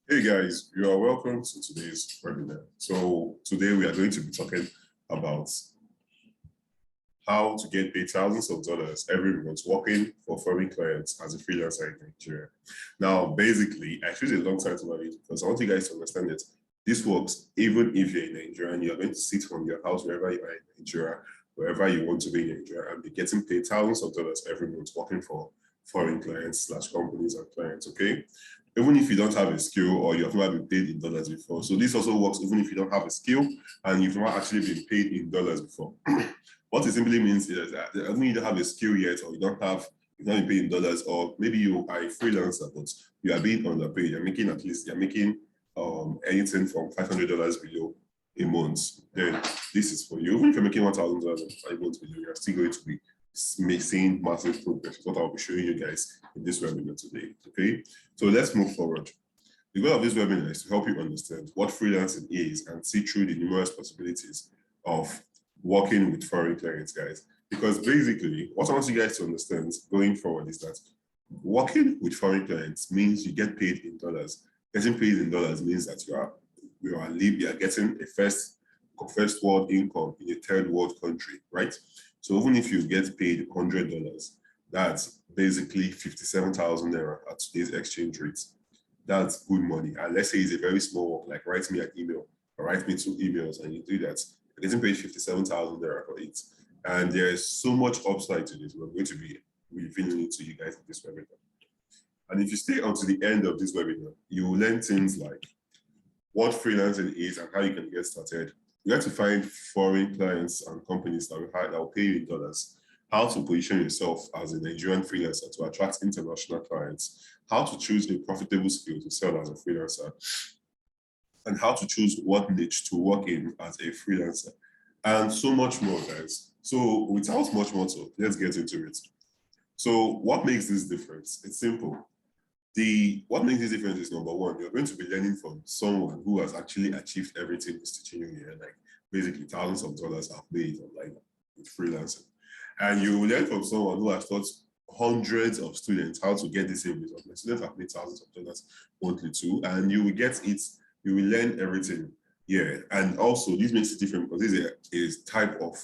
Hey guys, you are welcome to today's webinar. So today we are going to be talking about how to get paid thousands of dollars every month working for foreign clients as a freelancer in Nigeria. Now, basically, I choose a long title on it because I want you guys to understand that this works even if you're in Nigeria and you're going to sit from your house wherever you are in Nigeria, wherever you want to be in Nigeria, and be getting paid thousands of dollars every month working for foreign clients / companies and clients, okay? Even if you don't have a skill or you have never been paid in dollars before. So this also works even if you don't have a skill and you've not actually been paid in dollars before. What it simply means is that even if you don't have a skill yet, or you've not been paid in dollars, or maybe you are a freelancer, but you are being underpaid, you're making anything from $500 below a month, then this is for you. Even if you're making $1,000 a month below, you're still going to be seeing massive progress. What I'll be showing you guys in this webinar today. Okay, so let's move forward. The goal of this webinar is to help you understand what freelancing is and see through the numerous possibilities of working with foreign clients, guys. Because basically, what I want you guys to understand going forward is that working with foreign clients means you get paid in dollars. Getting paid in dollars means that you are getting a first world income in a third world country, right? So even if you get paid $100, that's basically 57,000 naira at today's exchange rates. That's good money. And let's say it's a very small work, like write me an email or write me 2 emails, and you do that. You're getting paid 57,000 naira for it. And there is so much upside to this. We're going to be revealing it to you guys in this webinar. And if you stay until the end of this webinar, you will learn things like what freelancing is and how you can get started. You have to find foreign clients and companies that will pay you in dollars, how to position yourself as a Nigerian freelancer to attract international clients, how to choose a profitable skill to sell as a freelancer, and how to choose what niche to work in as a freelancer, and so much more, guys. So without much more talk, let's get into it. So what makes this difference? It's simple. What makes this difference is number one, you're going to be learning from someone who has actually achieved everything he's teaching you here, like basically thousands of dollars I've made online with freelancing. And you will learn from someone who has taught hundreds of students how to get the same result. My students have made thousands of dollars monthly too, and you will get it, you will learn everything. Yeah, and also this makes it different because this is a type of,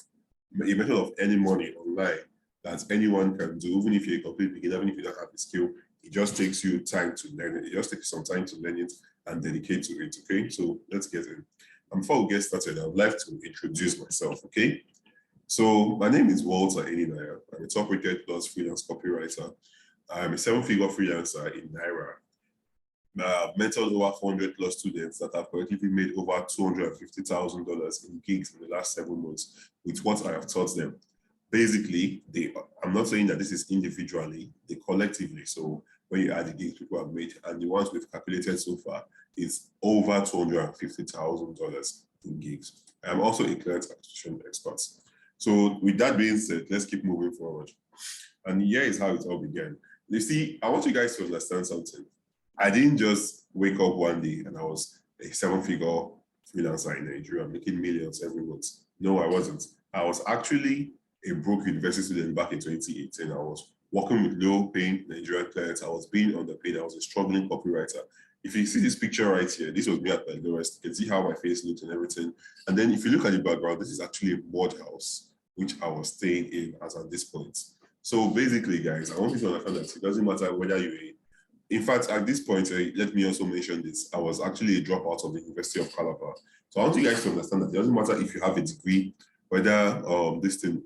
a method of earning money online that anyone can do, even if you're a complete beginner, even if you don't have the skill. It just takes you time to learn it. It just takes some time to learn it and dedicate to it, okay? So let's get in. And before we get started, I would like to introduce myself, okay? So my name is Walter Eninaya. I'm a top-rated plus freelance copywriter. I'm a 7-figure freelancer in Naira. I've mentored over 400 plus students that have collectively made over $250,000 in gigs in the last 7 months with what I have taught them. Basically, I'm not saying that this is individually, they collectively. So when you add the gigs people have made, and the ones we've calculated so far is over $250,000 in gigs. I'm also a client acquisition expert. So with that being said, let's keep moving forward. And here is how it all began. You see, I want you guys to understand something. I didn't just wake up one day and I was a 7-figure freelancer in Nigeria making millions every month. No, I wasn't. I was actually a broke university student back in 2018. I was working with low-paying Nigerian clients. I was being underpaid. I was a struggling copywriter. If you see this picture right here, this was me at my lowest. You can see how my face looked and everything. And then if you look at the background, this is actually a mud house, which I was staying in as at this point. So basically, guys, I want you to understand that it doesn't matter whether you're in fact, at this point, let me also mention this. I was actually a dropout of the University of Calabar. So I want you guys to understand that it doesn't matter if you have a degree, whether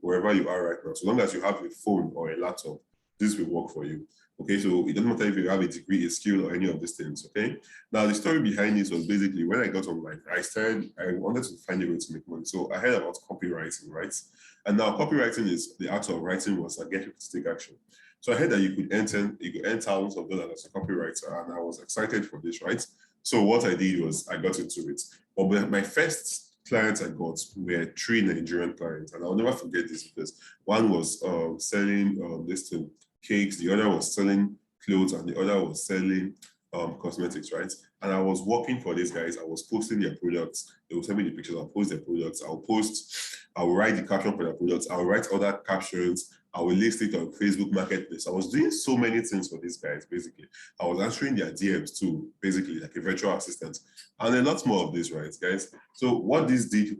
wherever you are right now, so long as you have a phone or a laptop, this will work for you. Okay, so it doesn't matter if you have a degree, a skill, or any of these things, okay? Now, the story behind this was basically when I got online, I wanted to find a way to make money. So I heard about copywriting, right? And now copywriting is the act of writing words that get people to take action. So I heard that you could earn thousands of dollars as a copywriter, and I was excited for this, right? So what I did was I got into it. But my first clients I got were 3 Nigerian clients, and I'll never forget this because one was selling cakes, the other was selling clothes, and the other was selling cosmetics, right? And I was working for these guys. I was posting their products. They will send me the pictures. I'll post their products. I'll write the caption for their products. I'll write other captions. I will list it on Facebook Marketplace. I was doing so many things for these guys, basically. I was answering their DMs too, basically, like a virtual assistant. And a lot more of this, right, guys? So what this did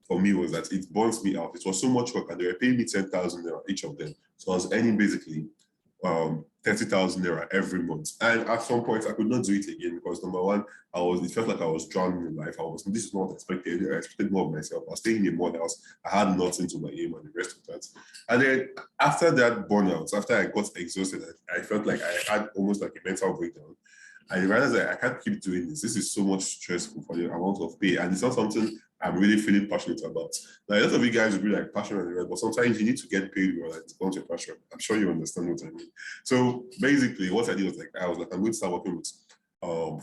for me was that it burnt me out. It was so much work, and they were paying me 10,000 naira each of them. So I was earning basically 30,000 naira every month. And at some point, I could not do it again because number one, it felt like I was drowning in life. This is not expected. I expected more of myself. I was staying in a mud house. I had nothing to my aim and the rest of that. And then after that burnout, after I got exhausted, I felt like I had almost like a mental breakdown. I realized that I can't keep doing this. This is so much stressful for the amount of pay. And it's not something I'm really feeling passionate about. Now, a lot of you guys will be like passionate, but sometimes you need to get paid well, like, to go your passion. I'm sure you understand what I mean. So basically, what I did was I'm going to start working with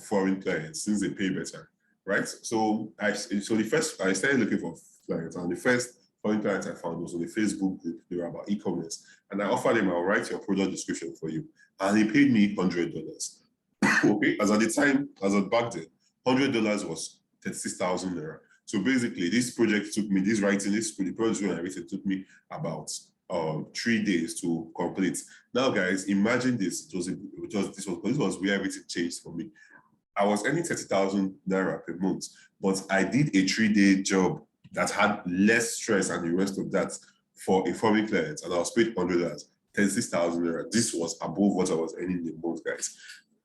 foreign clients since they pay better, right? So I started looking for clients, and the first foreign clients I found was on the Facebook group. They were about e-commerce, and I offered him, I'll write your product description for you, and he paid me $100. Okay, as at back then, $100 was 36,000 naira. So basically, this project took me, the project and everything took me about 3 days to complete. Now, guys, imagine this. This was where everything changed for me. I was earning 30,000 naira per month, but I did a 3-day job that had less stress and the rest of that for a foreign client, and I was paid $100, 36,000 naira. This was above what I was earning in a month, guys.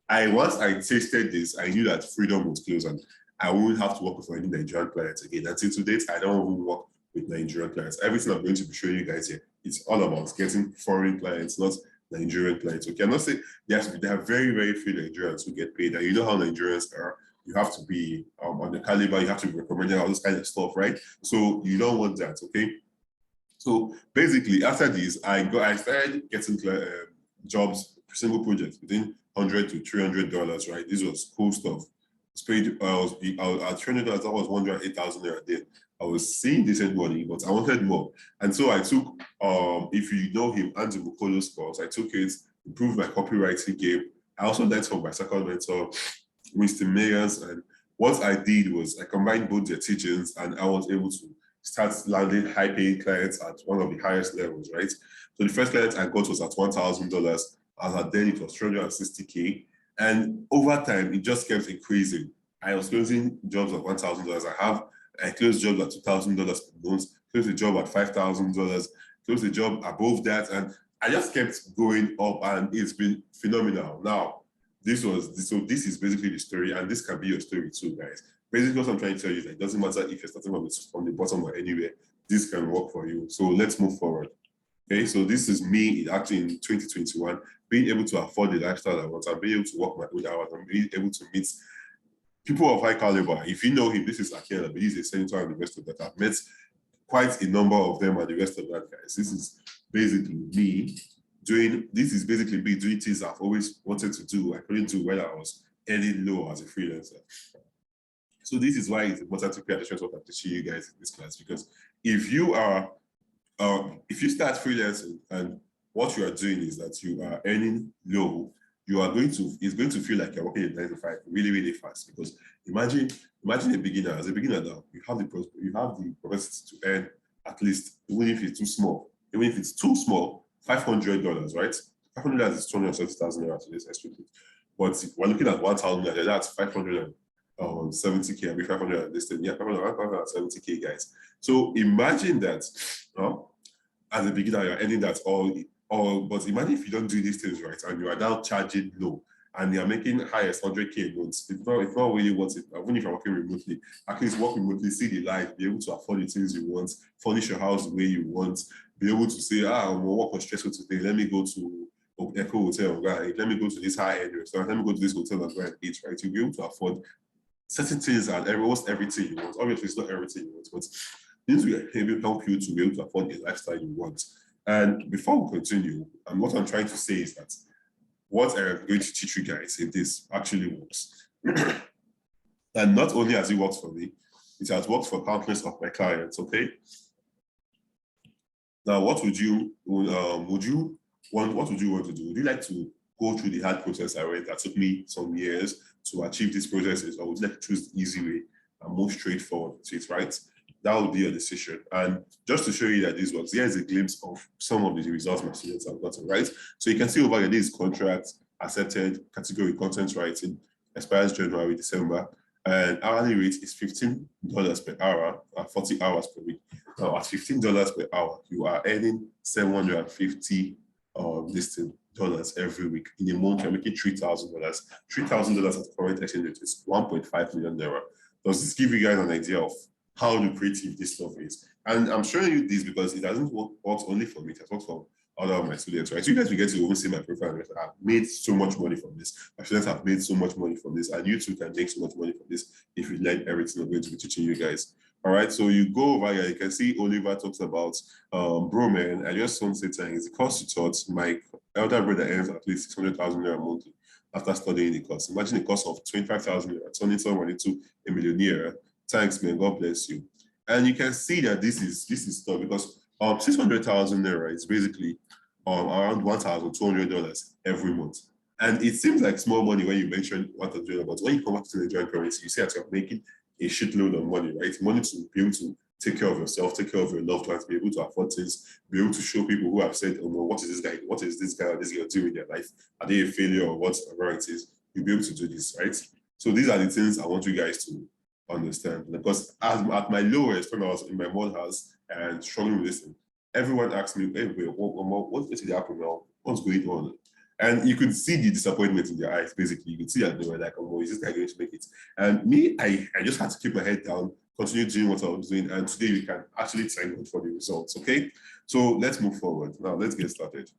Once I tasted this, I knew that freedom was close and I wouldn't have to work with any Nigerian clients again. Until to date, I don't even work with Nigerian clients. Everything I'm going to be showing you guys here, it's all about getting foreign clients, not Nigerian clients. Okay, I'm not saying there are very, very few Nigerians who get paid. And you know how Nigerians are. You have to be on the caliber, you have to be recommended, all this kind of stuff, right? So you don't want that, okay? So basically, after this, I started getting jobs, single projects within $100 to $300, right? This was cool stuff. At $300, that was 108,000 naira a day. I was seeing decent money, but I wanted more. And so I took, if you know him, Andy Mukolo's course, I took it, improved my copywriting game. I also learned from my second mentor, Mr. Mayers. And what I did was I combined both their teachings, and I was able to start landing high-paying clients at one of the highest levels, right? So the first client I got was at $1,000. As at then, it was 360K. And over time, it just kept increasing. I was closing jobs at $1,000. I closed jobs at $2,000 per month, closed a job at $5,000, closed a job above that. And I just kept going up, and it's been phenomenal. Now, this is basically the story, and this can be your story too, guys. Basically, what I'm trying to tell you is that it doesn't matter if you're starting from the bottom or anywhere, this can work for you. So let's move forward. Okay, so this is me actually in 2021, being able to afford the lifestyle I want. I'm being able to work my own hours. I'm being able to meet people of high caliber. If you know him, this is Akiela, but he's a senator and the rest of that. I've met quite a number of them and the rest of that, guys. This is basically me doing things I've always wanted to do. I couldn't do when I was earning low as a freelancer. So this is why it's important to pay attention to what I'm teaching you guys in this class, because if you start freelancing and what you are doing is that you are earning low, it's going to feel like you're working in 9 to 5 really, really fast. Because imagine a beginner. As a beginner now, you have the capacity to earn at least, even if it's too small, $500, right? $500 is 270,000 naira to this estimate. But we're looking at 1,000 naira, that's 570K, I'll be 500 this thing. Yeah, 570K, guys. So imagine that as a beginner, you're earning that but imagine if you don't do these things right and you are now charging low and you're making highest 100K a month. It's not really worth it. Even if you're working remotely, at least work remotely, see the life, be able to afford the things you want, furnish your house the way you want, be able to say, I'm gonna work on stressful today, let me go to Echo Hotel, right? Let me go to this high-end restaurant, let me go to this hotel and go and eat, right? You'll be able to afford certain things and almost everything you want. Obviously, it's not everything you want, but things will help you to be able to afford the lifestyle you want. And before we continue, what I'm trying to say is that what I'm going to teach you guys in this actually works. And not only has it worked for me, it has worked for countless of my clients, okay? Now, what would you want to do? Would you like to go through the hard process I went that took me some years to achieve these processes, or would you like to choose the easy way and move straight forward to it, right? That would be your decision. And just to show you that this works, here's a glimpse of some of the results my students have gotten, right? So you can see over here, this contract, accepted, category content writing, expires January, December, and hourly rate is $15 per hour, 40 hours per week. Now, at $15 per hour, you are earning 750 dollars every week. In a month, you're making $3,000. $3,000 at the current exchange rate is 1.5 million naira. Does this give you guys an idea of how lucrative this stuff is? And I'm showing you this because it doesn't work only for me, it has worked for other of my students, right? So you guys will get to even see my profile and I've made so much money from this. My students have made so much money from this, and you too can make so much money from this if you learn everything I'm going to be teaching you guys. All right, so you go over here, you can see Oliver talks about, bro, man, I just want to say thanks. The course you taught, my elder brother earns at least 600,000 naira monthly after studying the course. Imagine a course of 25,000 naira, turning someone into a millionaire. Thanks, man, God bless you. And you can see that this is tough because 600,000 naira is basically around $1,200 every month. And it seems like small money when you mention $1,000, but when you come back to the Nigerian currency, you see that you're making a shitload of money, right? Money to be able to take care of yourself, take care of your loved ones, be able to afford things, be able to show people who have said, oh no, what is this guy or this girl doing in their life? Are they a failure or whatever it is? You'll be able to do this, right? So these are the things I want you guys to understand. Because at my lowest, when I was in my mom house and struggling with this thing, everyone asked me, hey, wait, what's going to happen now? What's going on? And you could see the disappointment in their eyes, basically. You could see that they were like, oh, is this guy going to make it? And me, I just had to keep my head down, continue doing what I was doing. And today we can actually thank God for the results, okay? So let's move forward. Now, let's get started.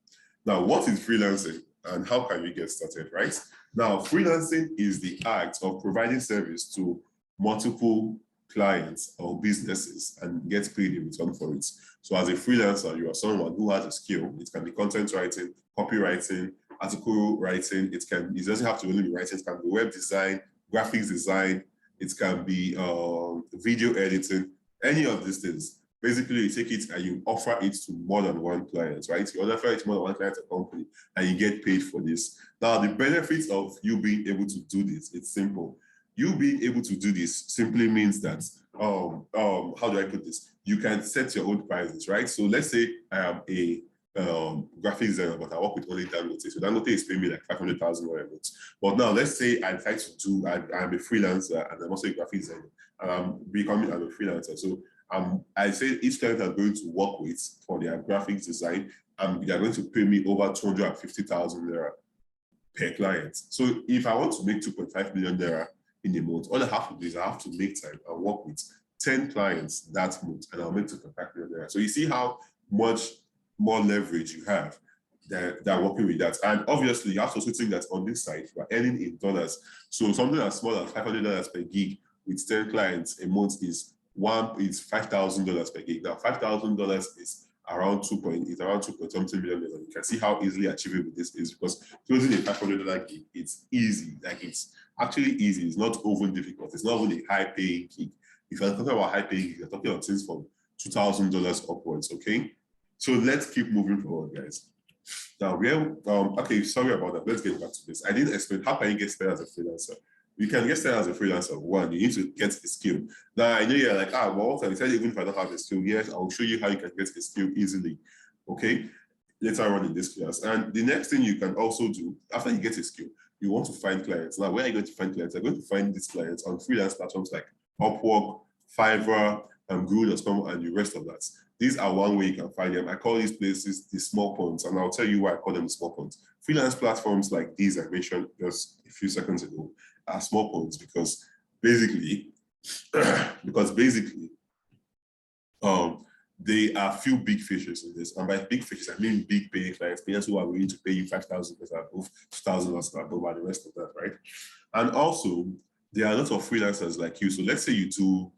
Now, what is freelancing and how can we get started, right? Now, freelancing is the act of providing service to multiple clients or businesses and get paid in return for it. So as a freelancer, you are someone who has a skill. It can be content writing, copywriting, article writing. It doesn't have to only be writing. It can be web design, graphics design. It can be video editing, any of these things. Basically, you take it and you offer it to more than one client, right? You offer it to more than one client or company and you get paid for this. Now, the benefits of you being able to do this, it's simple. You being able to do this simply means that, how do I put this? You can set your own prices, right? So let's say I am a graphic designer, but I work with only Dangote. So Dangote is paying me like 500,000 a month. But now let's say I'm a freelancer and I'm also a graphic designer and I'm a freelancer. So I say each client I'm going to work with for their graphics design, they're going to pay me over 250,000 naira per client. So if I want to make 2.5 million naira in a month, all I have to do is I have to make time and work with 10 clients that month and I'll make 2.5 million naira. So you see how much more leverage you have than working with that. And obviously you have to also think that on this side, you are earning in dollars. So something as small as $500 per gig with 10 clients a month is $5,000 per gig. Now $5,000 is around 2 something million. You can see how easily achievable this is because closing a $500 gig, it's easy. Like it's actually easy. It's not over difficult. It's not really a high paying gig. If you're talking about high paying gig, you're talking about things from $2,000 upwards, okay? So let's keep moving forward, guys. Now, okay, sorry about that. Let's get back to this. I didn't explain how can you get started as a freelancer. You can get started as a freelancer. One, you need to get a skill. Now, I know you're like, well, what can I tell you even if I don't have a skill? Yes, I'll show you how you can get a skill easily, okay? Later on in this class. And the next thing you can also do, after you get a skill, you want to find clients. Now, where are you going to find clients? You're going to find these clients on freelance platforms like Upwork, Fiverr, Google.com, and the rest of that. These are one way you can find them. I call these places the small ponds, and I'll tell you why I call them the small ponds. Freelance platforms like these I mentioned just a few seconds ago are small ponds because basically, they are few big fishes in this. And by big fishes, I mean big paying clients who are willing to pay you 5,000 above, 2,000 above, and the rest of that, right? And also, there are a lot of freelancers like you. So let's say you do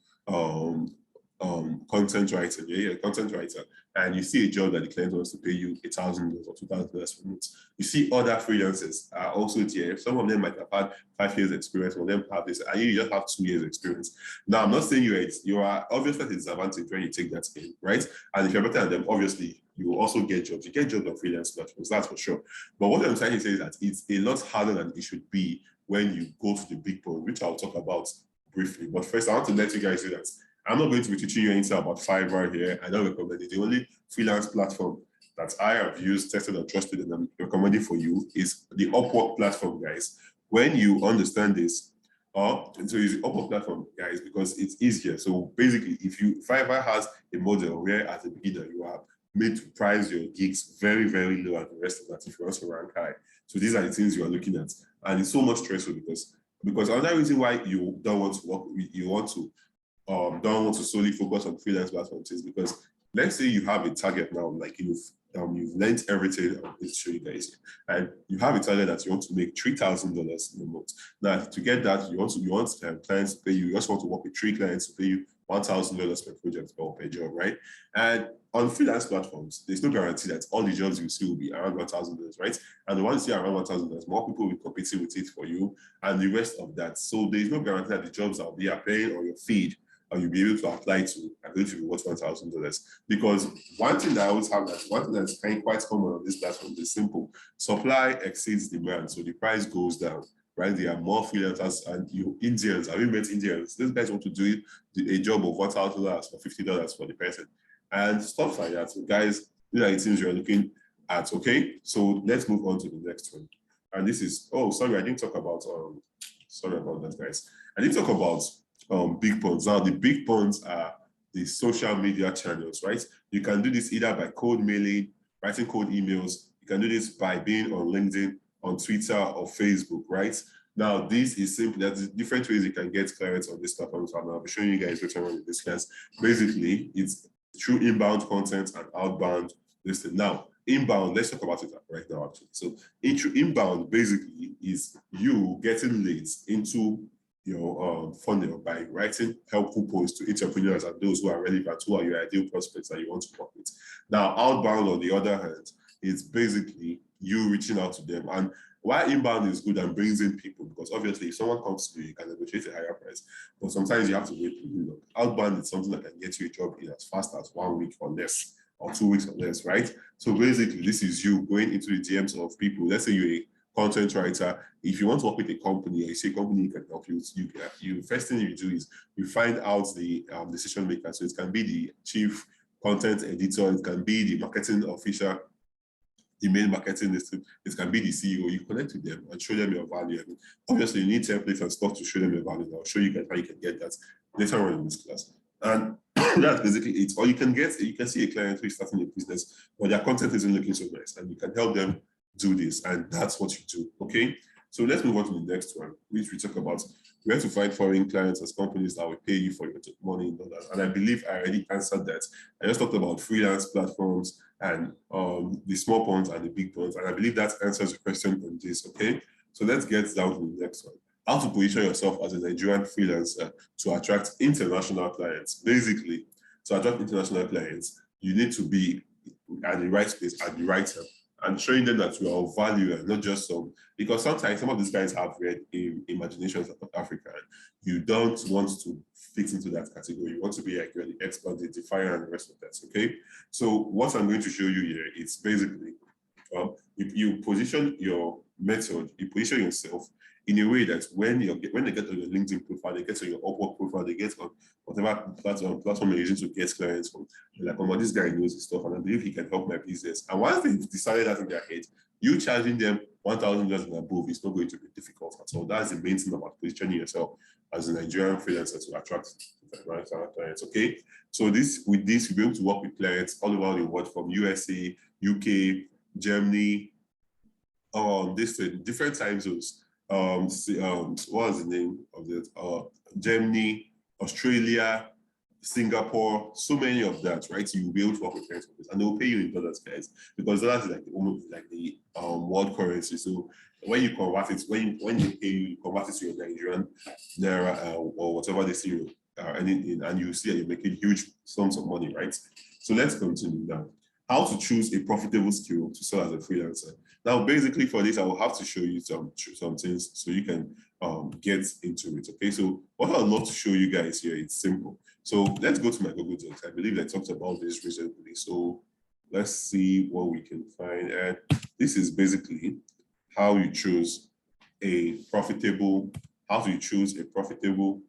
content writing, you're a content writer, and you see a job that the client wants to pay you $1,000 or $2,000 per month. You see other freelancers are also there. Some of them might have had 5 years experience, some of them have this, and you just have 2 years experience. Now, I'm not saying you are obviously at a disadvantage when you take that in, right? And if you're better than them, obviously you will also get jobs. You get jobs on freelance platforms, that's for sure. But what I'm trying to say is that it's a lot harder than it should be when you go to the big point, which I'll talk about briefly. But first, I want to let you guys know that I'm not going to be teaching you anything about Fiverr here. I don't recommend it. The only freelance platform that I have used, tested, and trusted, and I'm recommending for you is the Upwork platform, guys. When you understand this, so use the Upwork platform, guys, because it's easier. So basically, if Fiverr has a model where as a beginner you are made to price your gigs very, very low, and the rest of that if you want to rank high. So these are the things you are looking at, and it's so much stressful because another reason why you don't want to work, don't want to solely focus on freelance platforms is because let's say you have a target now, like you've learned everything I'm going to show you guys, and you have a target that you want to make $3,000 in a month. Now, to get that, you want clients to pay you. You also want to work with 3 clients to pay you $1,000 per project or per job, right? And on freelance platforms, there's no guarantee that all the jobs you see will be around $1,000, right? And the ones you see around $1,000, more people will be competing with it for you, and the rest of that. So there's no guarantee that the jobs that they are paying on your feed or you'll be able to apply to are going to be worth $1,000. Because one thing that I always have, one thing that's quite common on this platform is simple. Supply exceeds demand, so the price goes down, right? There are more freelancers, and Indians, have you met Indians? These guys want to do a job of $1,000 or $50 for the person and stuff like that. So guys, these are the things you're looking at, okay? So let's move on to the next one. And this is, oh, sorry, I didn't talk about, sorry about that, guys. I didn't talk about big ponds. Now, the big ponds are the social media channels, right? You can do this either by cold mailing, writing cold emails. You can do this by being on LinkedIn, on Twitter, or Facebook, right? Now, this is simply, there's different ways you can get clients on this platform. So I'll be showing you guys which one in this class. Basically, it's through inbound content and outbound listing. Now, inbound, let's talk about it right now, actually. So inbound basically is you getting leads into your funnel by writing helpful posts to entrepreneurs and those who are relevant, who are your ideal prospects that you want to work with. Now, outbound, on the other hand, is basically you reaching out to them. And why inbound is good and brings in people, because obviously if someone comes to you, you can negotiate a higher price, but sometimes you have to wait really long. Outbound is something that can get you a job in as fast as 1 week or less, or 2 weeks or less, right? So basically, this is you going into the DMs of people. Let's say you're a content writer. If you want to work with a company, or you see a company can help you, you first thing you do is you find out the decision maker. So it can be the chief content editor, it can be the marketing officer, the main marketing listing, it can be the CEO. You connect with them and show them your value. And obviously, you need templates and stuff to show them your value. I'll show you guys how you can get that later on in this class. And that's basically it. Or you can see a client who is starting a business, but their content isn't looking so nice, and you can help them do this, and that's what you do. Okay, so let's move on to the next one, which we talk about where to find foreign clients as companies that will pay you for your money in dollars. And I believe I already answered that. I just talked about freelance platforms and the small ones and the big ones, and I believe that answers the question on this. Okay, so let's get down to the next one. How to position yourself as a Nigerian freelancer to attract international clients. Basically, to attract international clients, you need to be at the right place at the right time, and showing them that you are of value and not just some, because sometimes some of these guys have read imaginations of Africa. You don't want to fit into that category. You want to be like you're the expert, the defier, and the rest of that. Okay. So what I'm going to show you here is basically you position your method, you position yourself in a way that when they get on your LinkedIn profile, they get on your Upwork profile, they get on whatever platform you're using to get clients from. They're like, oh, this guy knows his stuff, and I believe he can help my business. And once they've decided that in their head, you charging them $1,000 and above is not going to be difficult at all. That's the main thing about positioning yourself as a Nigerian freelancer to attract clients. Okay, so with this, you'll be able to work with clients all over the world, from USA, UK, Germany, different time zones. What was the name of it? Germany, Australia, Singapore, so many of that, right? So you'll be able to work with clients for this, and they'll pay you in dollars, guys, because dollars is like the world currency. So when you convert it, when they pay you, convert it to your Nigerian naira or whatever they see you and you see that you're making huge sums of money, right? So let's continue now. How to choose a profitable skill to sell as a freelancer. Now, basically for this, I will have to show you some things so you can get into it. Okay, so what I'd love to show you guys here, it's simple. So let's go to my Google Docs. I believe I talked about this recently. So let's see what we can find. And this is basically how you choose a profitable, how you choose a profitable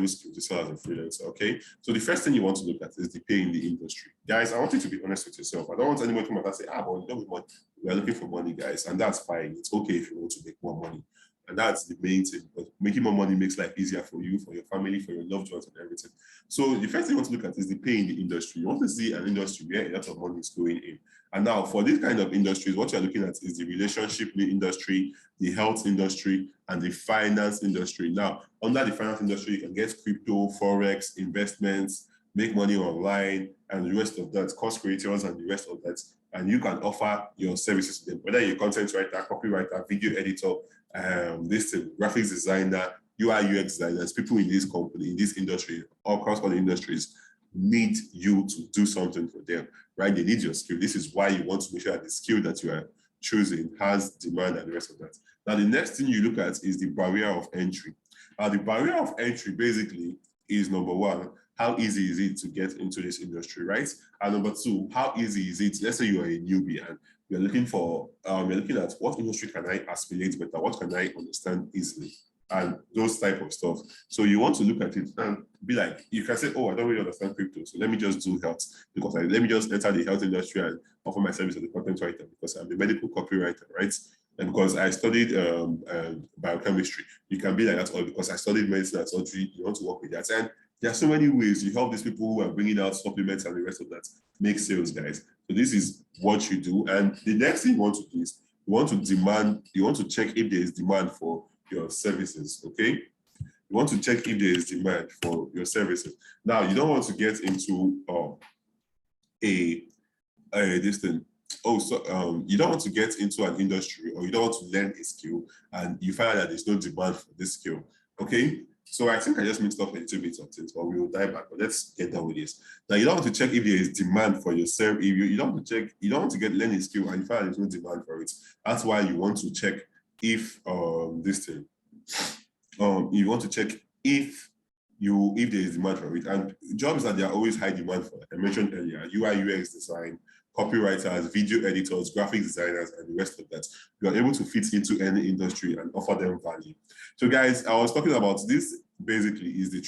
skill to sell as a freelancer, okay? So the first thing you want to look at is the pay in the industry. Guys, I want you to be honest with yourself. I don't want anyone to come out and say, but we don't want, we are looking for money, guys. And that's fine. It's okay if you want to make more money. And that's the main thing. But making more money makes life easier for you, for your family, for your loved ones, and everything. So the first thing you want to look at is the pay in the industry. You want to see an industry where a lot of money is going in. And now for this kind of industries, what you're looking at is the relationship industry, the health industry, and the finance industry. Now, under the finance industry, you can get crypto, forex, investments, make money online, and the rest of that, course creators and the rest of that. And you can offer your services to them, whether you're a content writer, copywriter, video editor, graphics designer, UI UX designers, people in this company, in this industry, all across all the industries, need you to do something for them, right? They need your skill. This is why you want to make sure that the skill that you are choosing has demand and the rest of that. Now, the next thing you look at is the barrier of entry. The barrier of entry basically is, number one, how easy is it to get into this industry, right? And number two, how easy is it? Let's say you are a newbie and you're looking for, you're looking at what industry can I assimilate better? What can I understand easily? And those type of stuff. So you want to look at it and be like, you can say, oh, I don't really understand crypto, so let me just do health, because let me just enter the health industry and offer my service as a content writer because I'm a medical copywriter, right? And because I studied biochemistry, you can be like that, or because I studied medicine and surgery, you want to work with that. And there are so many ways you help these people who are bringing out supplements and the rest of that make sales, guys. So this is what you do. And the next thing you want to do is you want to check if there is demand for your services, okay? You want to check if there is demand for your services. Now, you don't want to get into you don't want to get into an industry, or you don't want to learn a skill and you find out that there's no demand for this skill, okay? So I think I just mixed up a little bit of things, but we will dive back. But let's get done with this. Now, you don't want to check if there is demand for your service. You don't want to check, you don't want to learn a skill and you find out there's no demand for it. That's why you want to check if you want to check if there is demand for it. And jobs that there are always high demand for, like I mentioned earlier, UI UX design, copywriters, video editors, graphic designers, and the rest of that. You are able to fit into any industry and offer them value. So guys, I was talking about this basically is the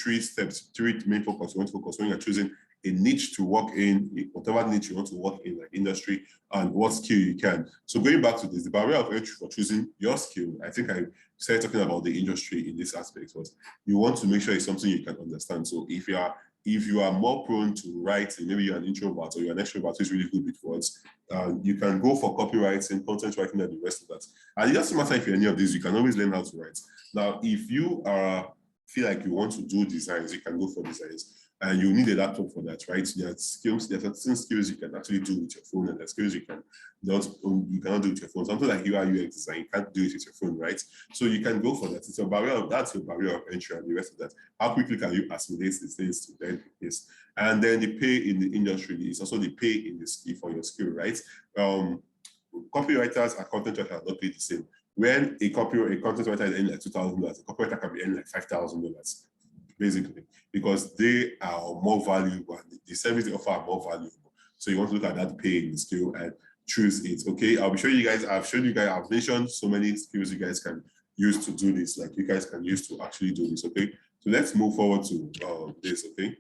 three main focus you want to focus when you're choosing a niche to work in, whatever niche you want to work in, like industry, and what skill you can. So going back to this, the barrier of entry for choosing your skill, I think I started talking about the industry in this aspect, was you want to make sure it's something you can understand. So if you are more prone to writing, maybe you're an introvert or you're an extrovert who's really good with words, you can go for copywriting, content writing, and the rest of that. And it doesn't matter if you're any of these, you can always learn how to write. Now, if you feel like you want to do designs, you can go for designs. And you need a laptop for that, right? There are certain skills you can actually do with your phone, and there are skills you cannot do with your phone. Something like UI UX design, you can't do it with your phone, right? So you can go for that. That's your barrier of entry, and the rest of that. How quickly can you assimilate these things to then this? And then the pay in the industry is also the pay in the skill for your skill, right? Copywriters and content writers are not paid the same. When a content writer is earning like $2,000, a copywriter can be earning like $5,000. Basically, because they are more valuable, the service they offer are more valuable. So you want to look at that pay in the skill and choose it. Okay, I'll be showing you guys, I've mentioned so many skills you guys can use to do this, like you guys can use to actually do this. Okay, so let's move forward to this. Okay,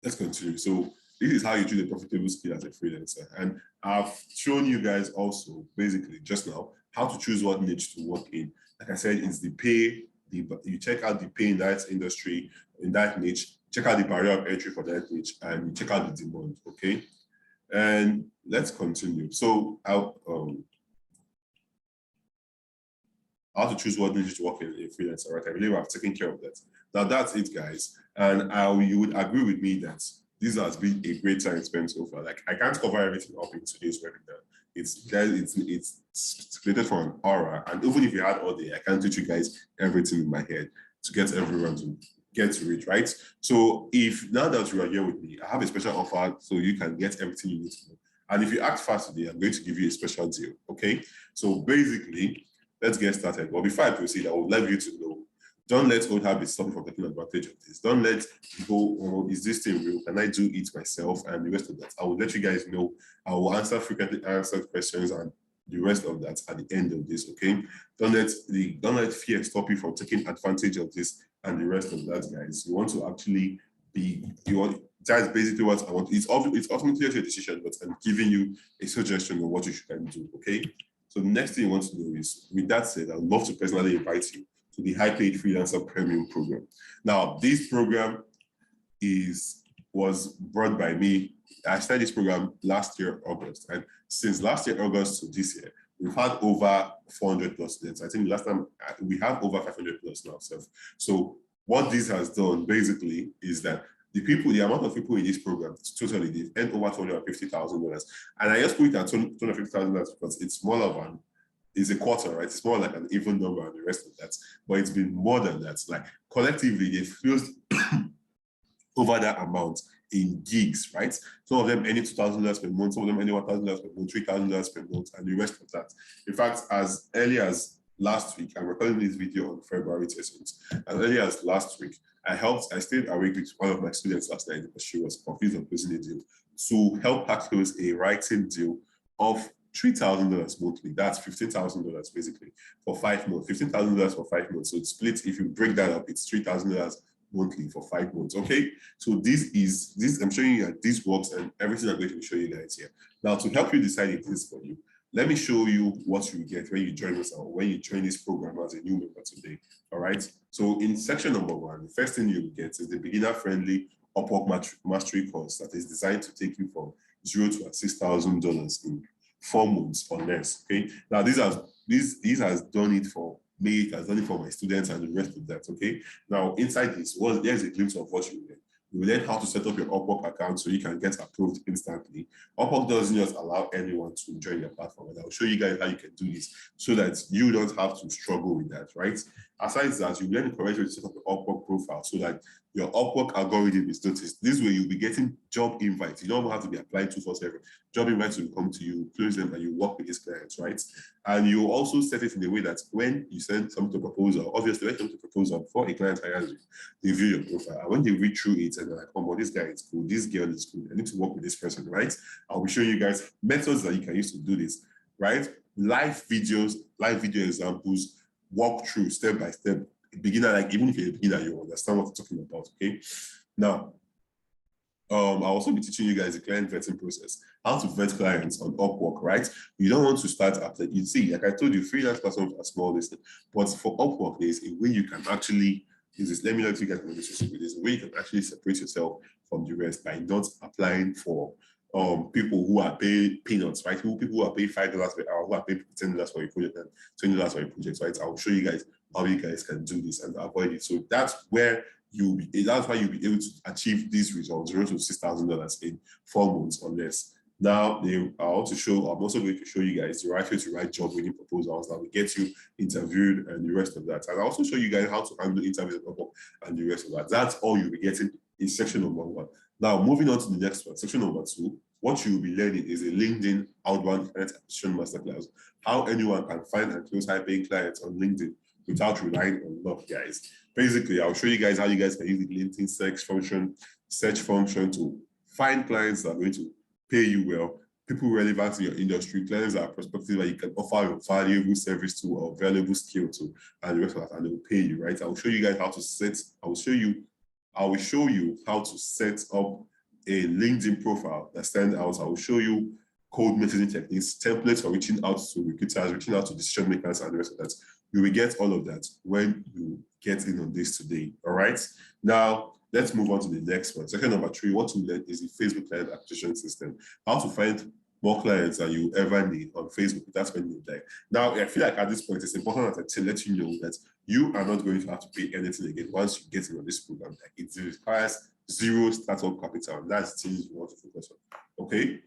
let's continue. So this is how you choose a profitable skill as a freelancer. And I've shown you guys also basically just now how to choose what niche to work in. Like I said, it's the pay. You check out the pay in that industry, in that niche, check out the barrier of entry for that niche, and you check out the demand, okay? And let's continue. So how to choose what niche to work in a freelancer, right? I believe I've taken care of that. Now that's it, guys. And you would agree with me that this has been a great time spent so far. Like I can't cover everything up in today's webinar. It's created for an hour, and even if you had all day, I can't teach you guys everything in my head to get everyone to get to it, right? So if now that you are here with me, I have a special offer so you can get everything you need to know. And if you act fast today, I'm going to give you a special deal, okay? So basically, let's get started. But before I proceed, I would love you to know, Don't let old habits stop you from taking advantage of this. Don't let people, oh, is this thing real? Can I do it myself? And the rest of that. I will let you guys know. I will answer frequently answered questions and the rest of that at the end of this, okay? Don't let fear stop you from taking advantage of this and the rest of that, guys. You want to actually that's basically what I want. It's ultimately your decision, but I'm giving you a suggestion on what you should do, okay? So the next thing you want to do is, with that said, I'd love to personally invite you to the High Paid Freelancer Premium Program. Now, this program was brought by me. I started this program last year, August, and since last year, August to this year, we've had over 400 plus students. I think last time we have over 500 plus now. So what this has done basically is that the amount of people in this program, totally, they've earned over $250,000. And I just put it at $250,000 because it's more of it's a quarter, right? It's more like an even number and the rest of that. But it's been more than that. Like collectively, they've closed over that amount in gigs, right? Some of them earning $2,000 per month, some of them earning $1,000 per month, $3,000 per month, and the rest of that. In fact, as early as last week, I'm recording this video on February 13th. As early as last week, I stayed awake with one of my students last night because she was confused on closing a deal to help her close a writing deal of $3,000 monthly. That's $15,000 basically for 5 months. $15,000 for 5 months. So it's split. If you break that up, it's $3,000 monthly for 5 months. Okay. So this I'm showing you that this works, and everything I'm going to show you guys here. Now, to help you decide if this is for you, let me show you what you get when you join us or when you join this program as a new member today. All right. So in section number 1, the first thing you will get is the beginner-friendly Upwork mastery course that is designed to take you from $0 to $6,000 in 4 months or less. Okay. Now this has done it for me. It has done it for my students and the rest of that. Okay. Now inside this, there's a glimpse of what you will get. You will learn how to set up your Upwork account so you can get approved instantly. Upwork doesn't just allow anyone to join your platform, and I'll show you guys how you can do this so that you don't have to struggle with that, right? Aside that, you learn the correct way to set up your Upwork profile so that your Upwork algorithm is noticed. This way, you'll be getting job invites. You don't have to be applying 247. Job invites will come to you, close them, and you work with these clients, right? And you also set it in a way that when you send something to proposal, obviously, when you send to proposal before a client hires you, they view your profile. And when they read through it and they're like, oh, well, this guy is cool, this girl is cool, I need to work with this person, right? I'll be showing you guys methods that you can use to do this, right? Live video examples, walk through step by step. Beginner, like even if you're a beginner, you understand what I'm talking about, okay? Now, I'll also be teaching you guys the client vetting process, how to vet clients on Upwork, right? You don't want to start after, you see, like I told you, freelance platforms are small listening, but for Upwork, there's a way you can actually use this. Let me know if you guys know this. There's a way you can actually separate yourself from the rest by not applying for people who are paying peanuts, right? People who are paying $5 per hour, who are paying $10 for a project and $20 for a project, right? I'll show you guys how you guys can do this and avoid it. So that's where that's why you'll be able to achieve these results, $0 to $6,000 in 4 months or less. Now, I'm also going to show you guys the right way to write job winning proposals that will get you interviewed and the rest of that. And I'll also show you guys how to handle interviews and the rest of that. That's all you'll be getting in section number 1. Now, moving on to the next one, section number 2, what you'll be learning is a LinkedIn outbound client acquisition masterclass. How anyone can find and close high-paying clients on LinkedIn without relying on luck, guys. Basically, I'll show you guys how you guys can use the LinkedIn search function to find clients that are going to pay you well, people relevant to your industry, clients that are prospective that you can offer a valuable service to or valuable skill to, and the rest of that, and they will pay you, right? I will show you guys how to I will show you how to set up a LinkedIn profile that stands out. I will show you cold messaging techniques, templates for reaching out to recruiters, reaching out to decision makers, and the rest of that. You will get all of that when you get in on this today. All right. Now, let's move on to the next one. Section number 3, what you learn is the Facebook client acquisition system. How to find more clients than you ever need on Facebook. That's when you die. Now, I feel like at this point, it's important to let you know that you are not going to have to pay anything again once you get in on this program. Like, it requires 0 startup capital. And that's the thing you want to focus on. Okay.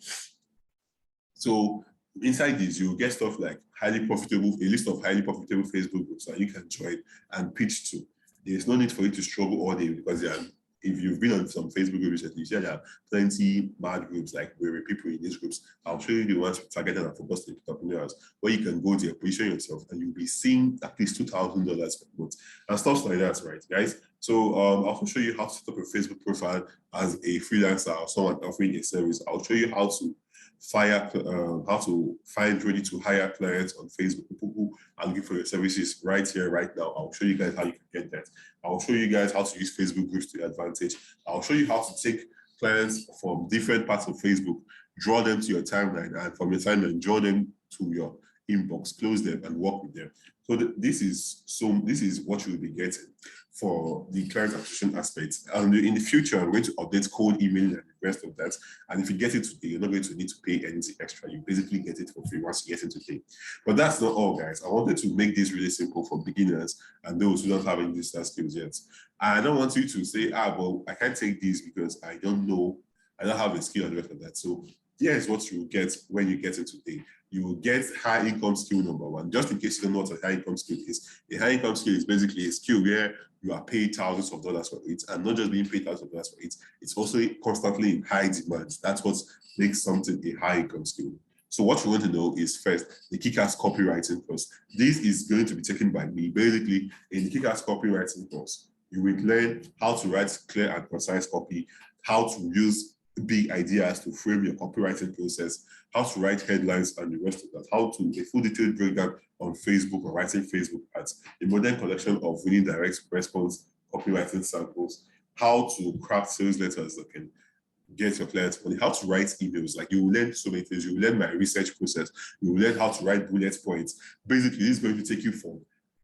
So inside this, you'll get stuff like a list of highly profitable Facebook groups that you can join and pitch to. There's no need for you to struggle all day because there are if you've been on some Facebook groups recently, you see there are plenty mad groups, like where people in these groups. I'll show you the ones targeted and focused entrepreneurs, where you can go there, position yourself, and you'll be seeing at least $2,000 per month and stuff like that, right, guys? So I'll also show you how to set up a Facebook profile as a freelancer or someone offering a service. I'll show you how to find ready to hire clients on Facebook, people who are looking for your services right here, right now. I'll show you guys how you can get that. I'll show you guys how to use Facebook groups to your advantage. I'll show you how to take clients from different parts of Facebook, draw them to your timeline, and from your timeline, draw them to your inbox, close them, and work with them. So this is what you'll be getting for the client acquisition aspect. And in the future, I'm going to update cold emailing and the rest of that. And if you get it today, you're not going to need to pay anything extra. You basically get it for free once you get it today. But that's not all, guys. I wanted to make this really simple for beginners and those who don't have any digital skills yet. I don't want you to say, well, I can't take this because I don't know, I don't have a skill and the rest of that. So here's what you will get when you get it today. You will get high income skill number one. Just in case you don't know what a high income skill is. A high income skill is basically a skill where you are paid thousands of dollars for it, and not just being paid thousands of dollars for it, it's also constantly in high demand. That's what makes something a high income skill. So what you want to know is first, the kick-ass copywriting course. This is going to be taken by me. Basically, in the kick-ass copywriting course, you will learn how to write clear and concise copy, how to use big ideas to frame your copywriting process, how to write headlines and the rest of that, how to a full detailed breakdown on Facebook or writing Facebook ads, a modern collection of winning direct response copywriting samples, how to craft sales letters that can get your clients money, how to write emails. Like, you will learn so many things. You will learn my research process. You will learn how to write bullet points. Basically, this is going to take you from,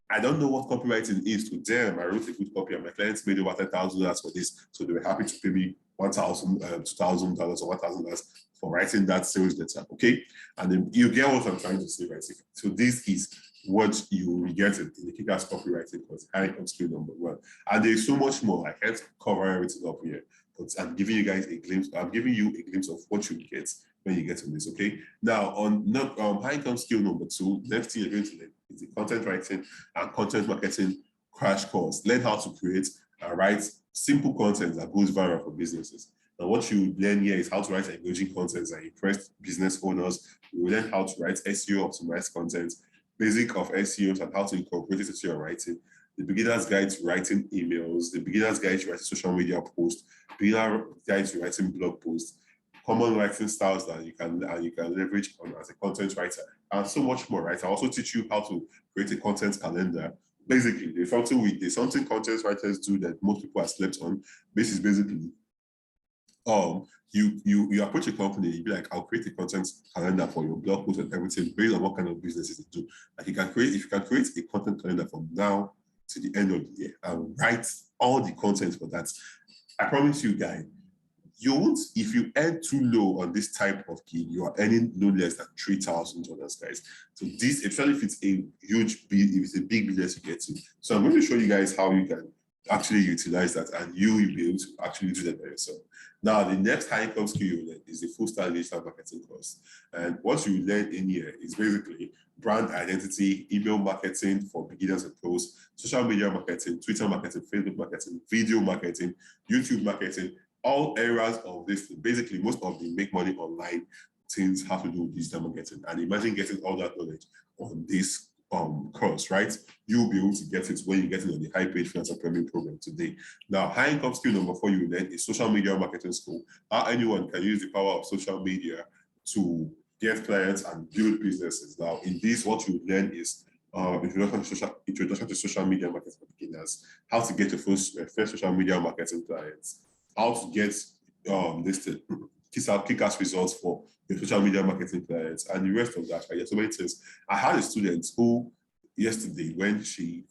I don't know what copywriting is, to damn, I wrote a good copy and my clients made over $10,000 for this. So they were happy to pay me $1,000, $2,000 or $1,000 for writing that sales letter, okay? And then you get what I'm trying to say, right? So this is what you will get in the kick-ass copywriting course, high income skill number one. And there's so much more. I can't cover everything up here, but I'm giving you guys a glimpse. I'm giving you a glimpse of what you get when you get on this, okay? Now, on high income skill number two, next thing you're going to learn is the content writing and content marketing crash course. Learn how to create and write simple content that goes viral for businesses. Now, what you learn here is how to write engaging content that impress business owners. You will learn how to write SEO optimized content, basic of SEOs and how to incorporate it into your writing, the beginner's guide to writing emails, the beginner's guide to writing social media posts, beginner guide to writing blog posts, common writing styles that you can leverage on as a content writer, and so much more, right? I also teach you how to create a content calendar. Basically, there's something content writers do that most people have slept on. This is basically, you approach a company, you be like, I'll create a content calendar for your blog post and everything based on what kind of businesses you do. Like, if you can create a content calendar from now to the end of the year and write all the content for that, I promise you, guys, you won't, if you earn too low on this type of gig, you are earning no less than $3,000, guys. So this, especially if it's a huge, if it's a big business you get to. So I'm going to show you guys how you can actually utilize that, and you will be able to actually do that by yourself. Now, the next high income skill you learn is the full stack digital marketing course. And what you learn in here is basically brand identity, email marketing for beginners and pros, social media marketing, Twitter marketing, Facebook marketing, video marketing, YouTube marketing, all areas of this. Basically, most of the make money online things have to do with digital marketing. And imagine getting all that knowledge on this course, right? You'll be able to get it when you get it on the high paid freelancer premium program today. Now, high income skill number 4 you learn is social media marketing school. How anyone can use the power of social media to get clients and build businesses. Now, in this, what you learn is introduction to social media marketing for beginners, how to get your first social media marketing clients, how to get kick-ass results for your social media marketing clients, and the rest of that. Right? So many things. I had a student who yesterday, when he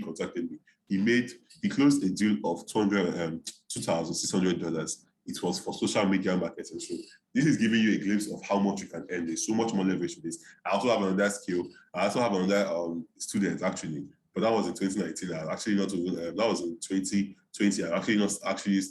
contacted me, he closed a deal of $2,600. It was for social media marketing. So this is giving you a glimpse of how much you can earn. There's so much more leverage to this. I also have another skill. I also have another student actually, but that was in 2019. I actually not even, that was in 2020. I actually not actually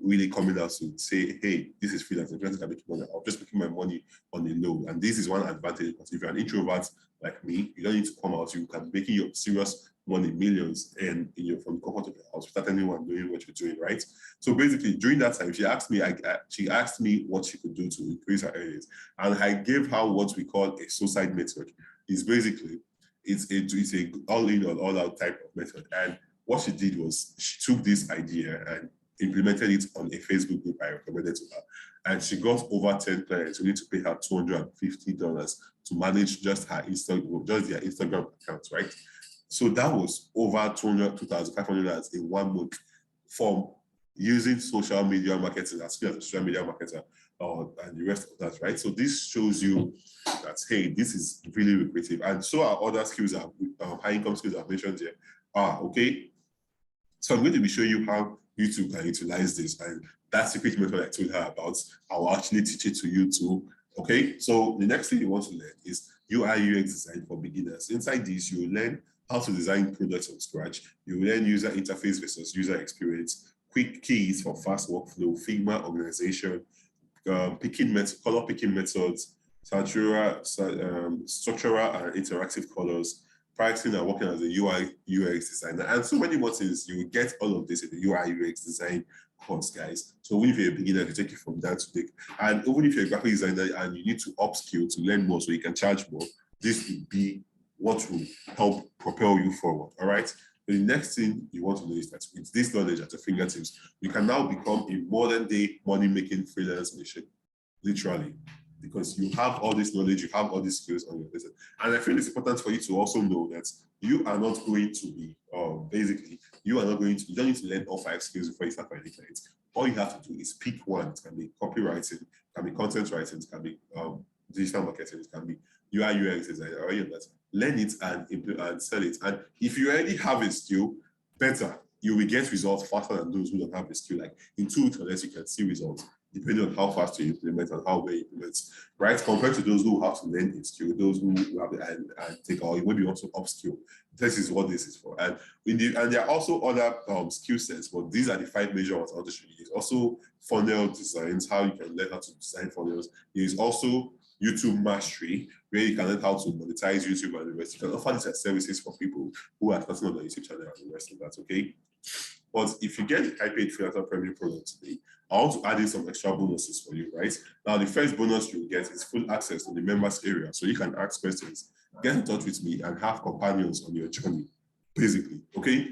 really coming out to say, hey, this is freelance. I'm trying to make money. I'm just making my money on the low. And this is one advantage, because if you're an introvert like me, you don't need to come out. You can make your serious money, millions, and from the comfort of your house without anyone knowing what you're doing, right? So basically, during that time, she asked me what she could do to increase her earnings, and I gave her what we call a suicide method. It's basically it's a all in or all out type of method. And what she did was she took this idea and implemented it on a Facebook group I recommended to her. And she got over 10 clients who need to pay her $250 to manage just their Instagram account, right? So that was over $2,500 in 1 month from using social media marketing as well as social media marketer and the rest of that, right? So this shows you that, hey, this is really lucrative. And so are other skills, high income skills I've mentioned here. Okay. So I'm going to be showing you how YouTube can utilize this. And that secret method I told her about, I'll actually teach it to you too. Okay. So the next thing you want to learn is UI UX design for beginners. Inside this, you will learn how to design products from scratch. You will learn user interface versus user experience, quick keys for fast workflow, Figma organization, color picking methods, structural and interactive colors, pricing and working as a UI UX designer, and so many more things. You will get all of this in the UI UX design course, guys. So even if you're a beginner, you take it from that to take. And even if you're a graphic designer and you need to upskill to learn more so you can charge more, this will be what will help propel you forward. All right. The next thing you want to know is that with this knowledge at your fingertips, you can now become a modern day money-making freelance machine, literally, because you have all this knowledge, you have all these skills on your business. And I feel it's important for you to also know that you are not going to be, you don't need to learn all 5 skills before you start finding clients. All you have to do is pick one. It can be copywriting, it can be content writing, it can be digital marketing, it can be UI UX design, or any of that. Learn it and implement and sell it. And if you already have a skill, better. You will get results faster than those who don't have a skill. Like in 2 weeks or less, you can see results, depending on how fast you implement and how well you implement, right? Compared to those who have to learn a skill, those who have and take, or maybe also upskill. This is what this is for. And there are also other skill sets, but these are the 5 major ones I want to show you. There's also funnel designs, how you can learn how to design funnels. There's also YouTube mastery, where you can learn how to monetize YouTube and the rest. You can offer these as services for people who are starting on the YouTube channel and the rest of that, okay? But if you get the high-paid freelancer premium program today, I want to add in some extra bonuses for you, right? Now, the first bonus you'll get is full access to the members area. So you can ask questions, get in touch with me, and have companions on your journey, basically, okay?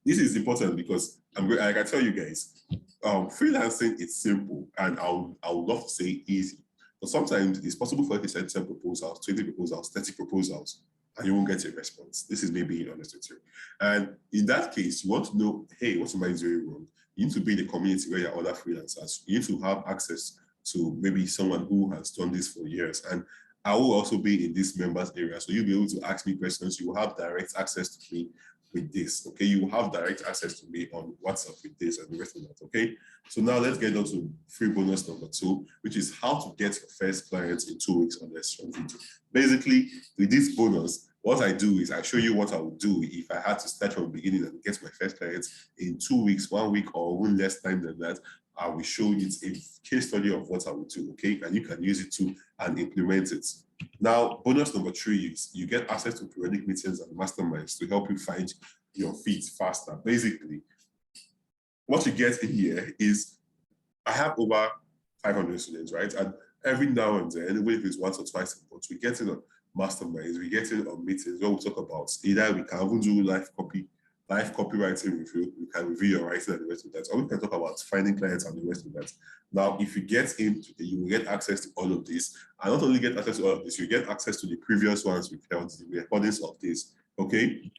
This is important because I can tell you guys, freelancing is simple, and I would love to say easy. But sometimes it's possible for you to send 10 proposals, 20 proposals, 30 proposals, and you won't get a response. This is me being honest with you. And in that case, you want to know, hey, what am I doing wrong? You need to be in a community where there are other freelancers. You need to have access to maybe someone who has done this for years. And I will also be in this members area. So you'll be able to ask me questions. You will have direct access to me with this, okay? You will have direct access to me on WhatsApp with this and the rest of that, okay? So now let's get on to free bonus number 2, which is how to get your first clients in 2 weeks on less short video. Basically, with this bonus, what I do is I show you what I would do if I had to start from the beginning and get my first clients in 2 weeks, 1 week, or even less time than that. I will show you a case study of what I would do, okay? And you can use it too and implement it. Now, bonus number 3 is you get access to periodic meetings and masterminds to help you find your feet faster. Basically, what you get in here is I have over 500 students, right? And every now and then, even if it's once or twice a month, we get in on masterminds, we get in on meetings where we talk about either we can even do live copywriting review, we can review your writing and the rest of that, or we can talk about finding clients and the rest of that. Now, if you get in today, you will get access to all of this. And not only get access to all of this, you get access to the previous ones we've held, the recordings of this, okay?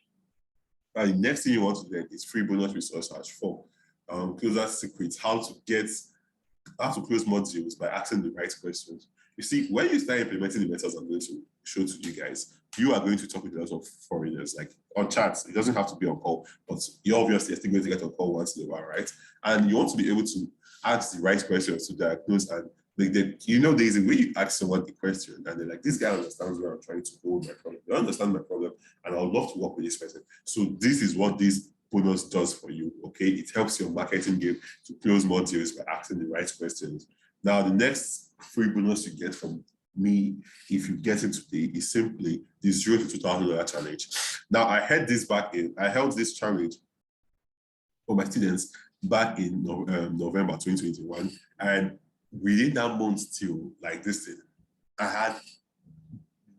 And the next thing you want to learn is free bonus resource search for closer secrets, how to close more deals by asking the right questions. You see, when you start implementing the methods I'm going to show to you guys, you are going to talk with a lot of foreigners, like on chats. It doesn't have to be on call, but you're obviously still going to get on call once in a while, right? And you want to be able to ask the right questions to diagnose and make them, there's a way you ask someone a question and they're like, this guy understands where I'm trying to go with my problem. They understand my problem and I would love to work with this person. So this is what this bonus does for you, okay? It helps your marketing game to close more deals by asking the right questions. Now, the next free bonus you get from me if you get in today is simply the $0 to $2,000 challenge. Now, I held this challenge for my students back in November 2021. And within that month till like this thing, I had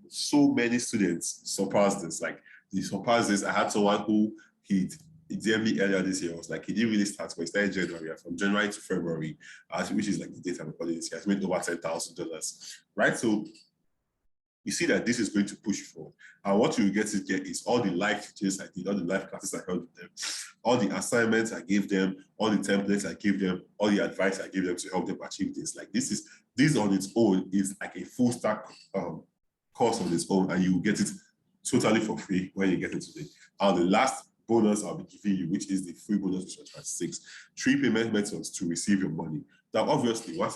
so many students surpass this. Like they surpassed this. I had someone who he DM'd me earlier this year. I was like, he didn't really start, but he started January. From January to February, which is like the date I'm recording this, he has made over $10,000, right? So you see that this is going to push you forward. And what you get to get is all the live teachings I did, all the live classes I held with them, all the assignments I gave them, all the templates I gave them, all the advice I gave them to help them achieve this. Like this on its own is like a full stack course on its own, and you will get it totally for free when you get it today. And the last bonus I'll be giving you, which is the free bonus, which is 6, 3 payment methods to receive your money. Now, obviously, when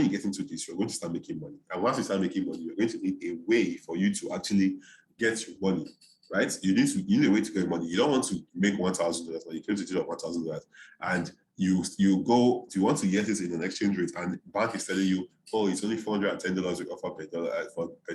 you get into this, you're going to start making money. And once you start making money, you're going to need a way for you to actually get your money, right? You need a way to get money. You don't want to make $1,000 when you came to do $1,000 and you want to get it in an exchange rate, and bank is telling you, oh, it's only $410 we offer per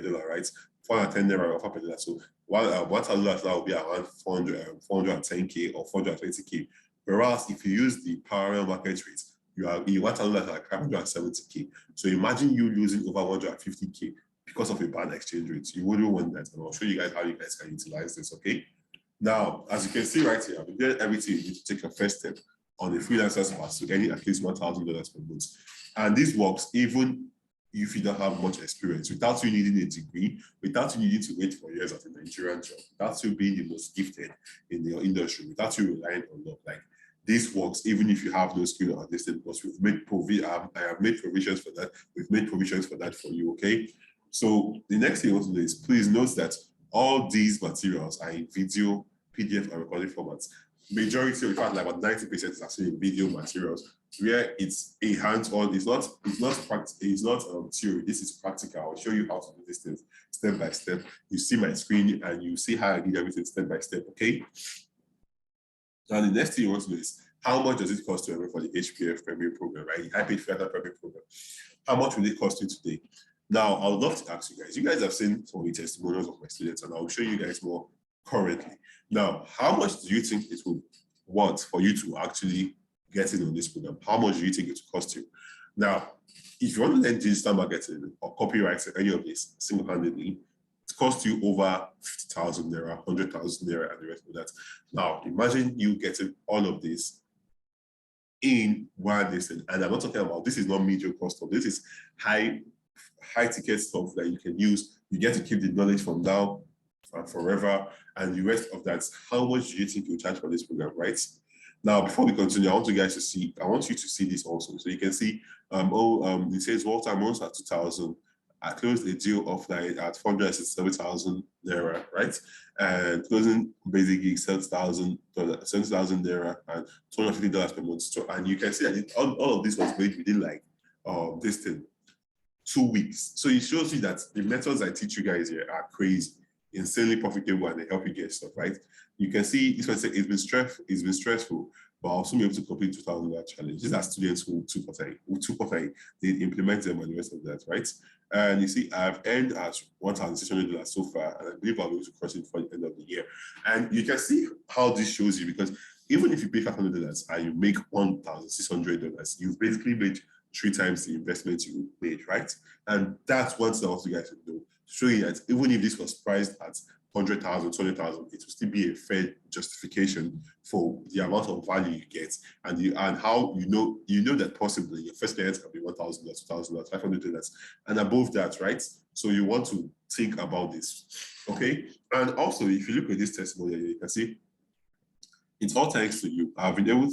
dollar, right? 410 naira offer per dollar. So $1,000 now will be around 410K or 420K. Whereas if you use the parallel market rate, you $1,000 like 570K. So imagine you losing over 150K because of a bad exchange rate. You wouldn't want that. And I'll show you guys how you guys can utilize this, okay? Now, as you can see right here, I've been doing everything you need to take your first step on a freelancer's path to getting at least $1,000 per month. And this works even if you don't have much experience, without you needing a degree, without you needing to wait for years at a Nigerian job, without you being the most gifted in your industry, without you relying on luck. Like, this works even if you have no skill or this thing, because we've made I have made provisions for that. We've made provisions for that for you, okay? So the next thing I want to do is please note that all these materials are in video, PDF, and recording formats. Majority, in fact, like about 90% is actually in video materials, where it's a hands-on. It's not theory. This is practical. I'll show you how to do these things step by step. You see my screen and you see how I did everything step by step, okay? Now, the next thing you want to know is how much does it cost to enroll for the HPF Premier Program, right? I paid for that Premier Program. How much will it cost you today? Now, I would love to ask you guys. You guys have seen some of the testimonials of my students, and I'll show you guys more currently. Now, how much do you think it will want for you to actually get in on this program? How much do you think it will cost you? Now, if you want to learn digital marketing or copyright or any of this single-handedly, it costs you over 50,000 naira, 100,000 naira, and the rest of that. Now, imagine you getting all of this in one lesson. And I'm not talking about, this is not medium stuff. This is high ticket stuff that you can use. You get to keep the knowledge from now and forever. And the rest of that, how much do you think you charge for this program, right? Now, before we continue, I want you to see this also. So you can see, it says Walter Mons at 2,000. I closed a deal offline at 467,000 naira, right? And closing basic gig $7,000 naira and $250 per month. So, and you can see that all of this was made within like 2 weeks. So it shows you that the methods I teach you guys here are crazy, insanely profitable, and they help you get stuff, right? You can see this one said it's been stressful, but I'll also be able to complete $2,000 challenge. These are students who took what I did, implement them and the rest of that, right? And you see, I've earned at $1,600 so far, and I believe I'll be able to cross it for the end of the year. And you can see how this shows you, because even if you pay $500 and you make $1,600, you've basically made 3 times the investment you made, right? And that's one thing I want you guys to know, to show you that even if this was priced at 100,000, 200,000, it will still be a fair justification for the amount of value you get, and how you know that possibly your first client can be $1,000, $2,000, $500, and above that, right? So you want to think about this, okay? And also, if you look at this testimonial, you can see it's all thanks to you. I've been on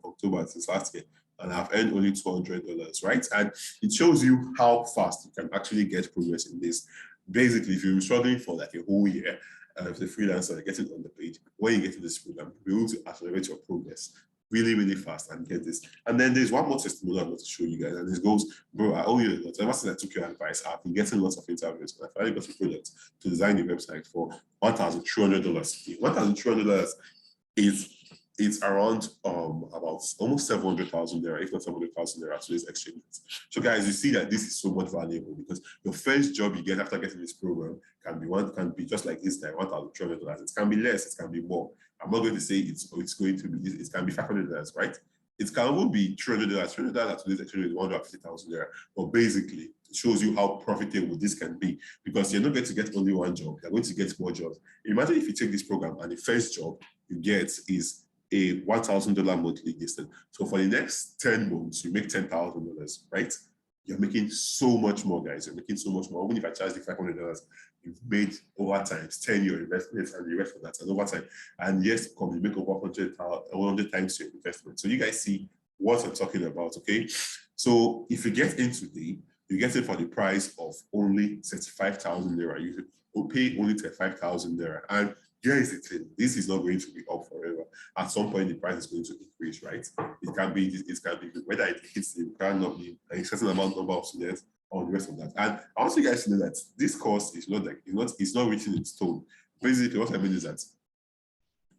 October since last year, and I've earned only $200, right? And it shows you how fast you can actually get progress in this. Basically, if you've been struggling for like a whole year as a freelancer, getting on the page, when you get to this program, you'll be able to accelerate your progress really, really fast and get this. And then there's one more testimonial I'm going to show you guys, and it goes, bro, I owe you a lot. Ever since I took your advice, I've been getting lots of interviews, and I finally got a project to design a website for $1,300. $1,300 is it's around about almost 700,000 naira, if not 700,000 naira today's exchange rate. So guys, you see that this is so much valuable because your first job you get after getting this program can be just like this guy, $1,200. It can be less, it can be more. I'm not going to say it's going to be, it can be $500, right? It can even be $300. $300 at today's exchange rate is 150,000 naira. But basically, it shows you how profitable this can be because you're not going to get only one job, you're going to get more jobs. Imagine if you take this program and the first job you get is a $1,000 monthly distance. So for the next 10 months, you make $10,000, right? You're making so much more, guys. You're making so much more. Even if I charge the $500, you've made over times 10 your investments and the rest of that, and over time. And yes, you make over 100 times your investment. So you guys see what I'm talking about, okay? So if you get in today, you get it for the price of only 35,000 naira. You will pay only 35,000 naira. And here is the thing, this is not going to be up forever. At some point, the price is going to increase, right? It can be whether it hits the required number, a certain number of students or the rest of that. And I want you guys to know that this course is not like it's not written in stone. Basically, what I mean is that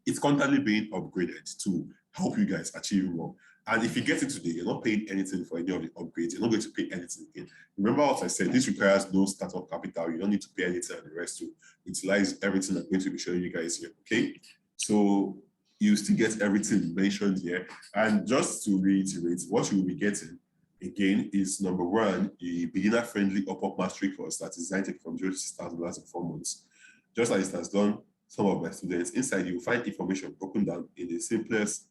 it's constantly being upgraded to help you guys achieve more. And if you get it today, you're not paying anything for any of the upgrades. You're not going to pay anything again. Remember what I said, this requires no startup capital. You don't need to pay anything and the rest to utilize everything I'm going to be showing you guys here, okay? So you still get everything mentioned here. And just to reiterate, what you will be getting again is number one, a beginner-friendly up mastery course that is designed from $0 to $6,000 in 4 months. Just as it has done some of my students. Inside, you will find information broken down in the simplest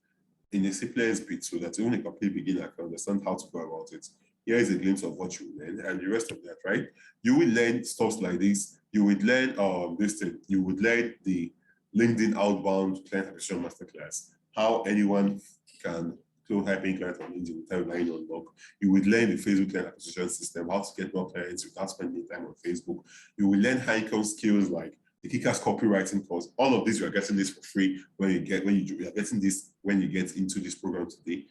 bit so that even a complete beginner can understand how to go about it. Here is a glimpse of what you learn and the rest of that, right? You will learn stuff like this. You would learn this thing. You would learn the LinkedIn outbound client acquisition masterclass, how anyone can close high-paying clients on LinkedIn without relying on luck. You would learn the Facebook client acquisition system, how to get more clients without spending time on Facebook. You will learn high-income skills like the Kickers copywriting course. All of this, you are getting this for free you are getting this when you get into this program today.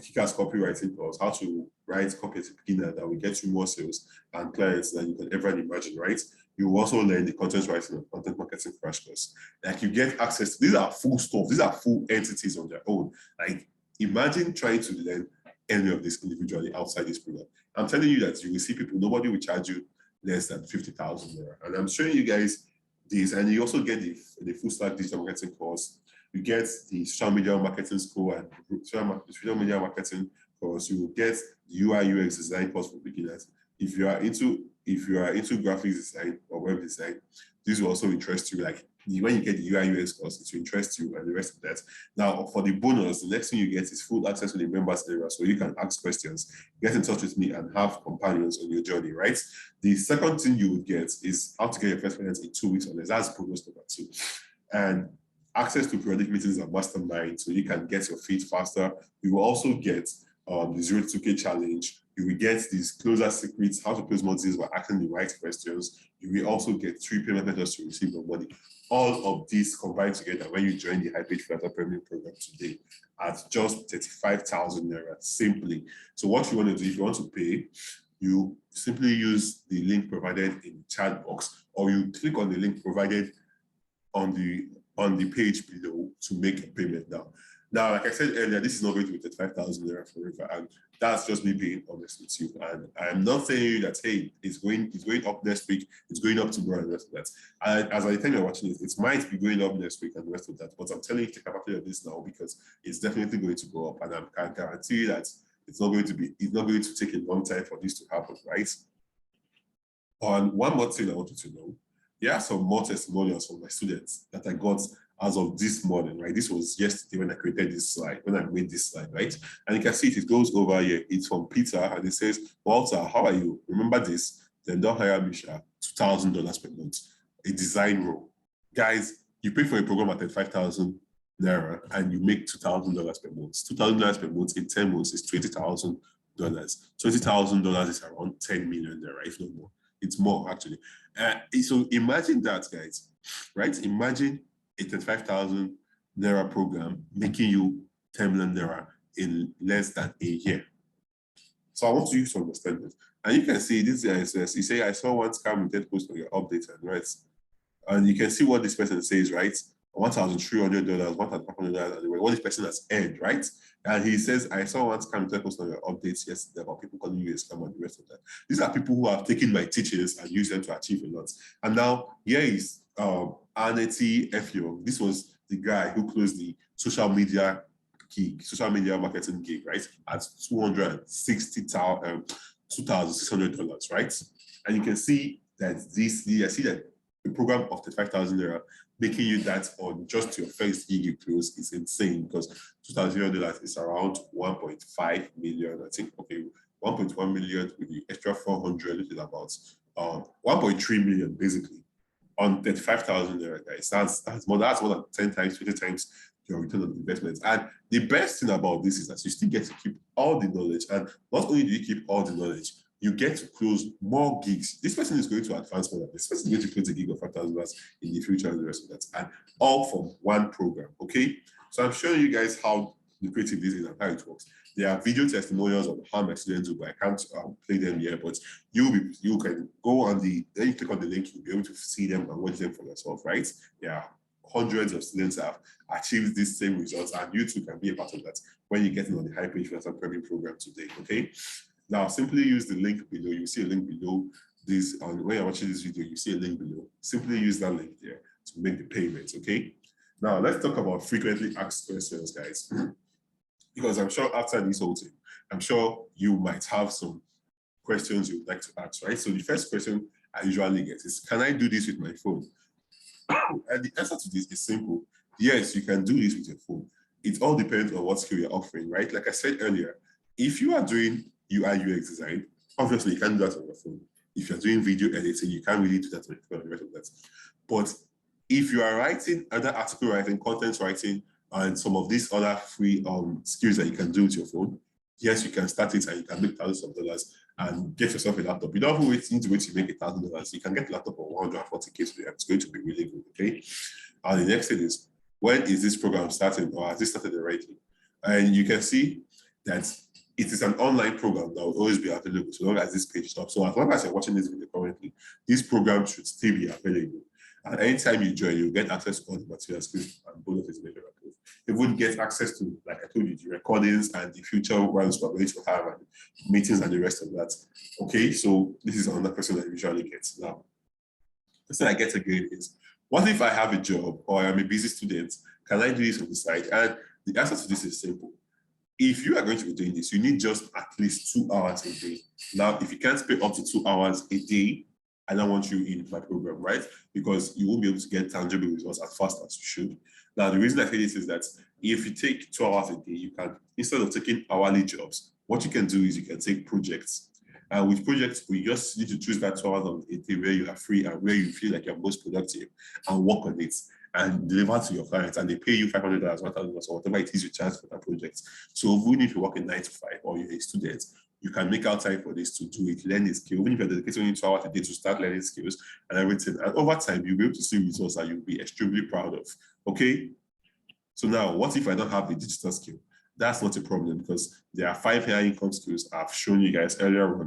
Kickers copywriting course, how to write copy as a beginner that will get you more sales and clients than you can ever imagine, right? You will also learn the content writing and content marketing crash course. Like you get access to, these are full stuff, these are full entities on their own. Like imagine trying to learn any of this individually outside this program. I'm telling you that you will see people, nobody will charge you less than 50,000 naira. And I'm showing you guys this, and you also get the full stack digital marketing course. You get the social media marketing school and social media marketing course. You will get the UI UX design course for beginners. If you are into graphics design or web design, this will also interest you. Like when you get the UI UX course, it will interest you and the rest of that. Now, for the bonus, the next thing you get is full access to the members area, so you can ask questions, get in touch with me, and have companions on your journey, right? The second thing you would get is how to get your first clients in 2 weeks or less. That's bonus number 2. And access to periodic meetings and mastermind, so you can get your feet faster. You will also get the 0 to 2K challenge. You will get these closer secrets, how to close more deals by asking the right questions. You will also get 3 payment methods to receive your money. All of this combined together when you join the High Page Freelancer Premium Program today at just 35,000 naira simply. So what you want to do, if you want to pay, you simply use the link provided in the chat box, or you click on the link provided on the page below to make a payment now. Now, like I said earlier, this is not going to be 35,000 naira forever, and that's just me being honest with you. And I'm not saying that, hey, it's going up next week, it's going up tomorrow, and the rest of that. And as I think you're watching it, it might be going up next week and the rest of that. But I'm telling you, take advantage of this now because it's definitely going to go up, and I can guarantee you that it's not going to take a long time for this to happen, right? And one more thing I want you to know. There are some more testimonials from my students that I got as of this morning, right? This was yesterday when I created this slide, when I made this slide, right? And you can see it goes over here. It's from Peter, and it says, Walter, how are you? Remember this? Then don't hire Misha, $2,000 per month, a design role. Guys, you pay for a program at 35,000 naira and you make $2,000 per month. $2,000 per month in 10 months is $20,000. $20,000 is around 10 million naira, if not more. It's more actually. So imagine that, guys, right? Imagine a 35,000 naira program making you 10 million naira in less than a year. So I want you to understand this. And you can see this guy says, you say, I saw one scam with post on your update and right. And you can see what this person says, right? $1,300, $1,500, and what this person has earned, right? And he says, I saw one scam post on your updates yesterday about people calling you a scam and the rest of that. These are people who have taken my teachings and used them to achieve a lot. And now here is Arneti Efio. This was the guy who closed the social media marketing gig, right? At $2,600, right? And you can see that the program of the 5,000 naira making you that on just your first gig you close is insane, because $2,000 is around 1.5 million, I think. Okay, 1.1 million with the extra 400, which is about 1.3 million basically on 35,000 naira, guys. That's more than 10 times, 20 times your return on investment. And the best thing about this is that you still get to keep all the knowledge. And not only do you keep all the knowledge, you get to close more gigs. This person is going to advance more than this. Person is going to close a gig of $5,000 in the future and the rest of that. And all from one program, okay? So I'm showing you guys how lucrative this is and how it works. There are video testimonials on how my students do, but I can't play them here. But you can go on then you click on the link, you'll be able to see them and watch them for yourself, right? Yeah, hundreds of students have achieved these same results, and you too can be a part of that when you get in on the high page freelancer premium program today, okay? Now, simply use the link below. You see a link below this. When you're watching this video, you see a link below. Simply use that link there to make the payment, okay? Now, let's talk about frequently asked questions, guys. Because I'm sure after this whole thing, I'm sure you might have some questions you'd like to ask, right? So the first question I usually get is, can I do this with my phone? And the answer to this is simple. Yes, you can do this with your phone. It all depends on what skill you're offering, right? Like I said earlier, if you are doing UI UX design, obviously you can't do that on your phone. If you're doing video editing, you can't really do that on your phone and the rest of that. But if you are writing other article writing, content writing, and some of these other free skills that you can do with your phone, yes, you can start it and you can make thousands of dollars and get yourself a laptop. You don't need to wait to make $1,000. You can get a laptop for 140K today. It's going to be really good, okay? And the next thing is, when is this program starting, or has it started already? And you can see that it is an online program that will always be available so long as this page stops. So as long as you're watching this video currently, this program should still be available. And anytime you join, you'll get access to all the materials and bonuses later. You would get access to, like I told you, the recordings and the future ones we're going to have and meetings and the rest of that. Okay, so this is another person that usually gets. Now, the thing I get again is, what if I have a job or I'm a busy student? Can I do this on the side? And the answer to this is simple. If you are going to be doing this, you need just at least 2 hours a day. Now, if you can't spend up to 2 hours a day, I don't want you in my program, right? Because you won't be able to get tangible results as fast as you should. Now, the reason I say this is that if you take 2 hours a day, you can, instead of taking hourly jobs, what you can do is you can take projects. And with projects, we just need to choose that 2 hours a day where you are free and where you feel like you're most productive and work on it and deliver to your clients, and they pay you $500, $1,000, or whatever it is you charge for that project. So even if you work in 9 to 5 or you're a student, you can make out time for this to do it, learn a skill. Even if you're dedicating only 2 hours a day to start learning skills and everything, and over time, you'll be able to see results that you'll be extremely proud of, okay? So now, what if I don't have a digital skill? That's not a problem, because there are 5 higher income skills I've shown you guys earlier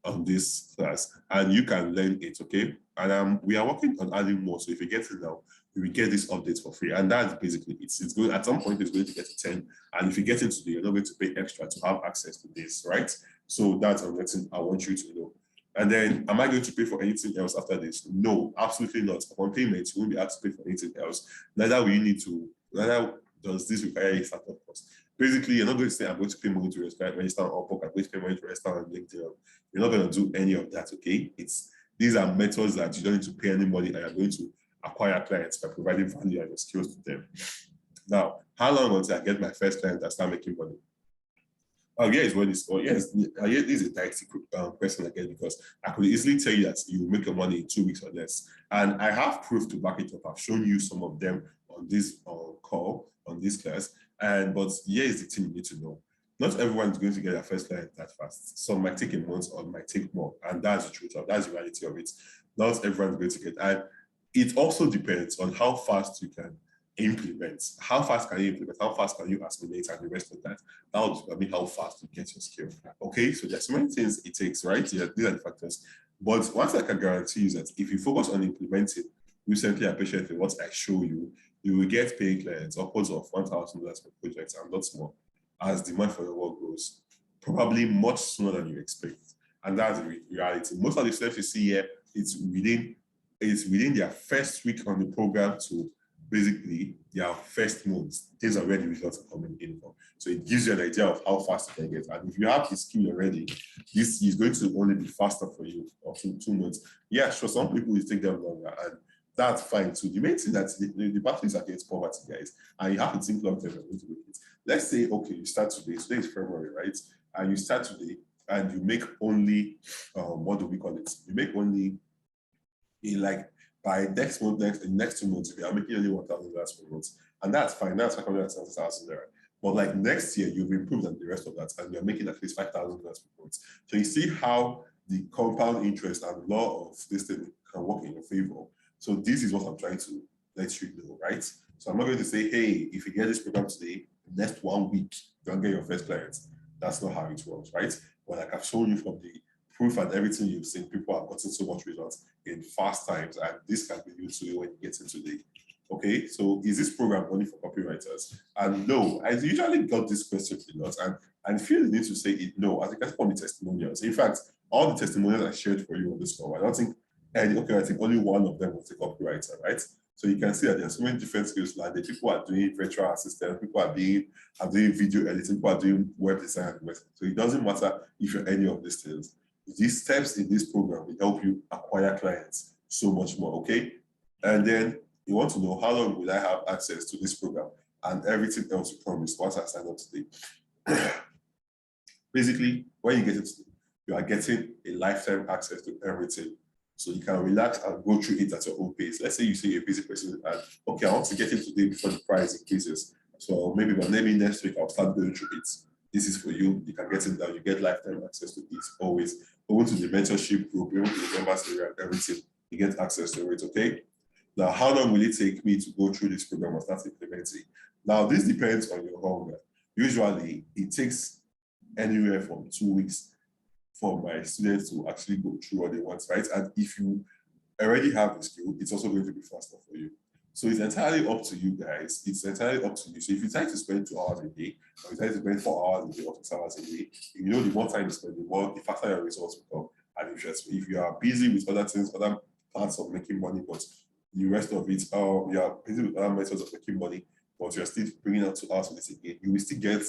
on this class, and you can learn it, okay? And we are working on adding more, so if you get it now, you will get this update for free. And that's basically it. It's going, at some point, it's going to get to 10. And if you get it today, you're not going to pay extra to have access to this, right? So that's another thing I want you to know. And then, am I going to pay for anything else after this? No, absolutely not. Upon payment, you won't be asked to pay for anything else. Neither will you need to, neither does this require a startup cost. Basically, you're not going to say, I'm going to pay money to register on Upwork, I'm going to pay money to register on LinkedIn. You're not going to do any of that, okay? These are methods that you don't need to pay any money, and you're going to acquire clients by providing value and your skills to them. Now, how long until I get my first client and start making money? Oh, yes, what is, oh, yes, this is a dicey question again, because I could easily tell you that you will make your money in 2 weeks or less. And I have proof to back it up. I've shown you some of them on this call, on this class. But here is the thing you need to know. Not everyone is going to get their first client that fast. Some might take a month or might take more. And that's the truth of, that's the reality of it. Not everyone is going to get. And it also depends on how fast you can implement. How fast can you implement? How fast can you assimilate and the rest of that? That will determine how fast you get your skill. Okay, so there's so many things it takes, right? Yeah, these are the factors. But one thing I can guarantee you is that if you focus on implementing recently and patiently what I show you, you will get paying clients upwards of $1,000 per project and lots more as demand for your work grows, probably much sooner than you expect. And that's the reality. Most of the steps you see here, it's within their first week on the program to basically their first month. These are where the results are coming in from. So it gives you an idea of how fast you can get. And if you have the skill already, this is going to only be faster for you or 2 months. Yeah, sure, some people will take them longer, and that's fine too. The main thing that the battle is against poverty, guys, and you have to think long term and going to make it. Let's say, okay, you start today. Today is February, right? And you start today and you make only, what do we call it? You make only, like, by next month, in next 2 months, you are making only $1,000 per month. And that's fine. That's 570,000 naira. But like next year, you've improved on the rest of that, and you're making at least $5,000 per month. So you see how the compound interest and law of this thing can work in your favor. So this is what I'm trying to let you know, right? So I'm not going to say, hey, if you get this program today, next 1 week, you don't get your first clients. That's not how it works, right? But like I've shown you from the proof and everything you've seen, people have gotten so much results in fast times, and this can be used to you when you get into the, okay, so is this program only for copywriters? And no, I usually got this question a lot, and I feel the need to say it no, as you can see from the testimonials. In fact, all the testimonials I shared for you on this call, I don't think any, okay, I think only one of them was a copywriter, right? So you can see that there's so many different skills. Like the people are doing virtual assistants, people are doing video editing, people are doing web design. So it doesn't matter if you're any of these things. These steps in this program will help you acquire clients so much more, okay? And then you want to know how long will I have access to this program and everything else you promised once I sign up today. Basically, when you get it, you are getting a lifetime access to everything. So you can relax and go through it at your own pace. Let's say you say you're a busy person and, okay, I want to get it today before the price increases. So maybe next week I'll start going through it. This is for you. You can get it down. You get lifetime access to it always. Go to the mentorship group, go to the members area, everything. You get access to it, okay? Now, how long will it take me to go through this program and start implementing? Now, this depends on your hunger. Usually, it takes anywhere from 2 weeks for my students to actually go through what they want, right? And if you already have the skill, it's also going to be faster for you. So it's entirely up to you guys. It's entirely up to you. So if you try to spend 2 hours a day, or you try to spend 4 hours a day or 6 hours a day, you know the more time you spend, the faster your results will come. And if you are busy with other things, other parts of making money, but the rest of it, you are busy with other methods of making money, but you're still bringing out 2 hours for this again, you will still get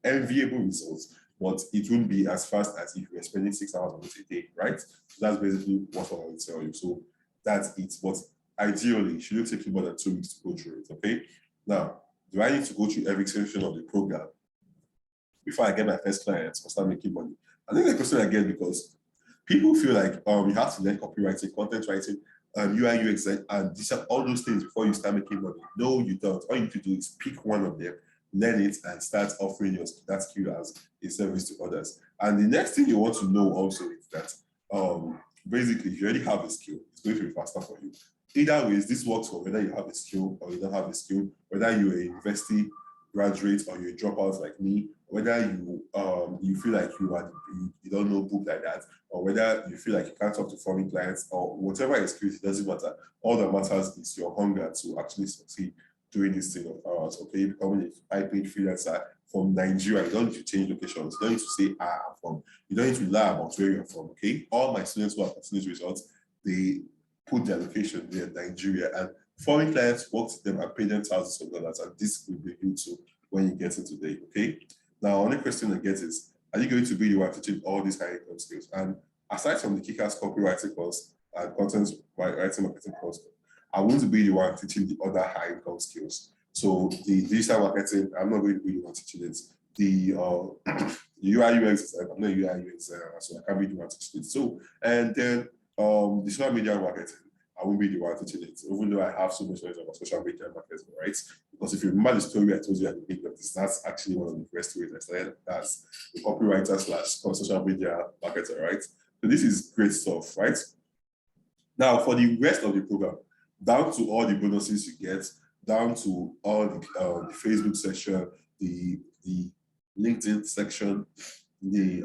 enviable results, but it won't be as fast as if you're spending 6 hours on it a day, right? So that's basically what I will tell you. So that's it. But ideally, it shouldn't take you more than 2 weeks to go through it, okay? Now, do I need to go through every section of the program before I get my first clients or start making money? I think the question I get because people feel like you have to learn copywriting, content writing, UI, UX, and these are all those things before you start making money. No, you don't. All you need to do is pick one of them, learn it, and start offering that skill as a service to others. And the next thing you want to know also is that basically, if you already have a skill, it's going to be faster for you. Either ways, this works for whether you have a skill or you don't have a skill, whether you're a university graduate or you're a dropout like me, whether you feel like you don't know book like that, or whether you feel like you can't talk to foreign clients or whatever excuse, it doesn't matter. All that matters is your hunger to actually succeed doing this thing of ours, okay? Becoming a high-paid freelancer from Nigeria. You don't need to change locations. You don't need to say, I'm from. You don't need to lie about where you're from, okay? All my students who have continuous results, they put their location there in Nigeria, and foreign clients work with them and pay them thousands of dollars, and this will be you too when you get into today, okay? Now, only question I get is, are you going to be the one teaching all these high income skills? And aside from the kick-ass copywriting course and content writing marketing course, I want to be the one teaching the other high income skills. So the digital marketing, I'm not going to be the one teaching it. The UI UX, I'm not a UI UX, so I can't be the one teaching it. So, and then the social media marketing, I won't be the one teaching it, even though I have so much knowledge about social media marketing, right? Because if you remember the story I told you at the beginning of this, that's actually one of the first ways I started as a copywriter / social media marketer, right? So this is great stuff, right? Now, for the rest of the program, down to all the bonuses you get, down to all the Facebook section, the LinkedIn section, the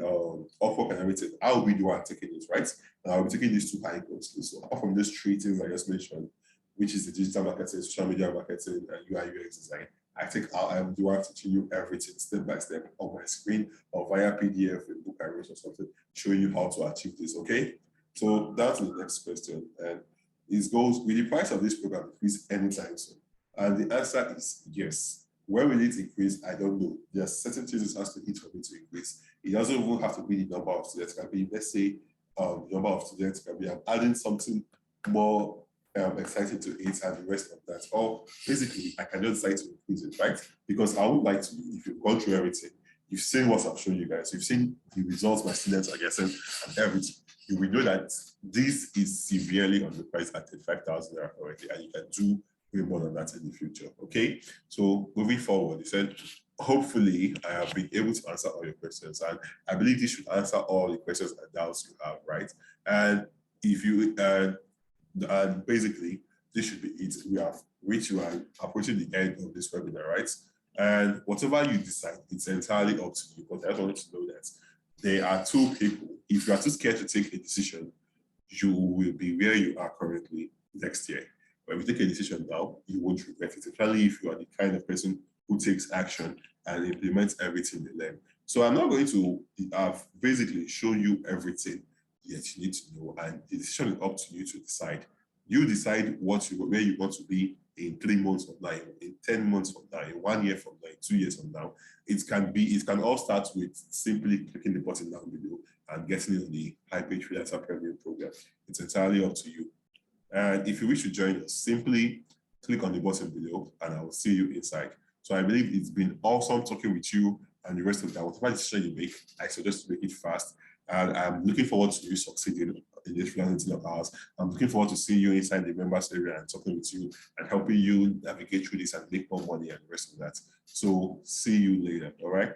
Upwork and everything, I will be the one taking it, right? And I'll be taking these 2 high income skills. So apart from these 3 things I just mentioned, which is the digital marketing, social media marketing, and UI UX design. I'm the one teaching you everything step by step on my screen or via PDF, a book I wrote or something, showing you how to achieve this. Okay. So that's the next question. And it goes, will the price of this program increase anytime soon? And the answer is yes. Where will it increase? I don't know. There are certain things it has to hit for me to increase. It doesn't even have to be the number of students. It can be, let's say, the number of students can be, I'm adding something more exciting to it and the rest of that. Or basically, I can just decide to increase it, right? Because I would like to, if you've gone through everything, you've seen what I've shown you guys, you've seen the results my students are getting and everything, you will know that this is severely underpriced at 35,000 already, and you can do way more than that in the future. Okay, so moving forward, you said, hopefully I have been able to answer all your questions, and I believe this should answer all the questions and doubts you have, right? And if you and basically this should be it. We have reached you and approaching the end of this webinar, right? And whatever you decide, it's entirely up to you. But I just want you to know that there are two people. If you are too scared to take a decision, you will be where you are currently next year. But if you take a decision now, you won't regret it, especially if you are the kind of person who takes action and implements everything they learn. So I'm not going to have basically shown you everything that you need to know, and the decision is up to you to decide. You decide where you want to be in 3 months from now, in 10 months from now, in 1 year from now, in 2 years from now. It can all start with simply clicking the button down below and getting in the high page freelancer premium program. It's entirely up to you. And if you wish to join us, simply click on the button below and I will see you inside. So I believe it's been awesome talking with you and the rest of that. Whatever decision you make, I suggest to make it fast. And I'm looking forward to you succeeding in this freelancing of ours. I'm looking forward to seeing you inside the members area and talking with you and helping you navigate through this and make more money and the rest of that. So see you later. All right.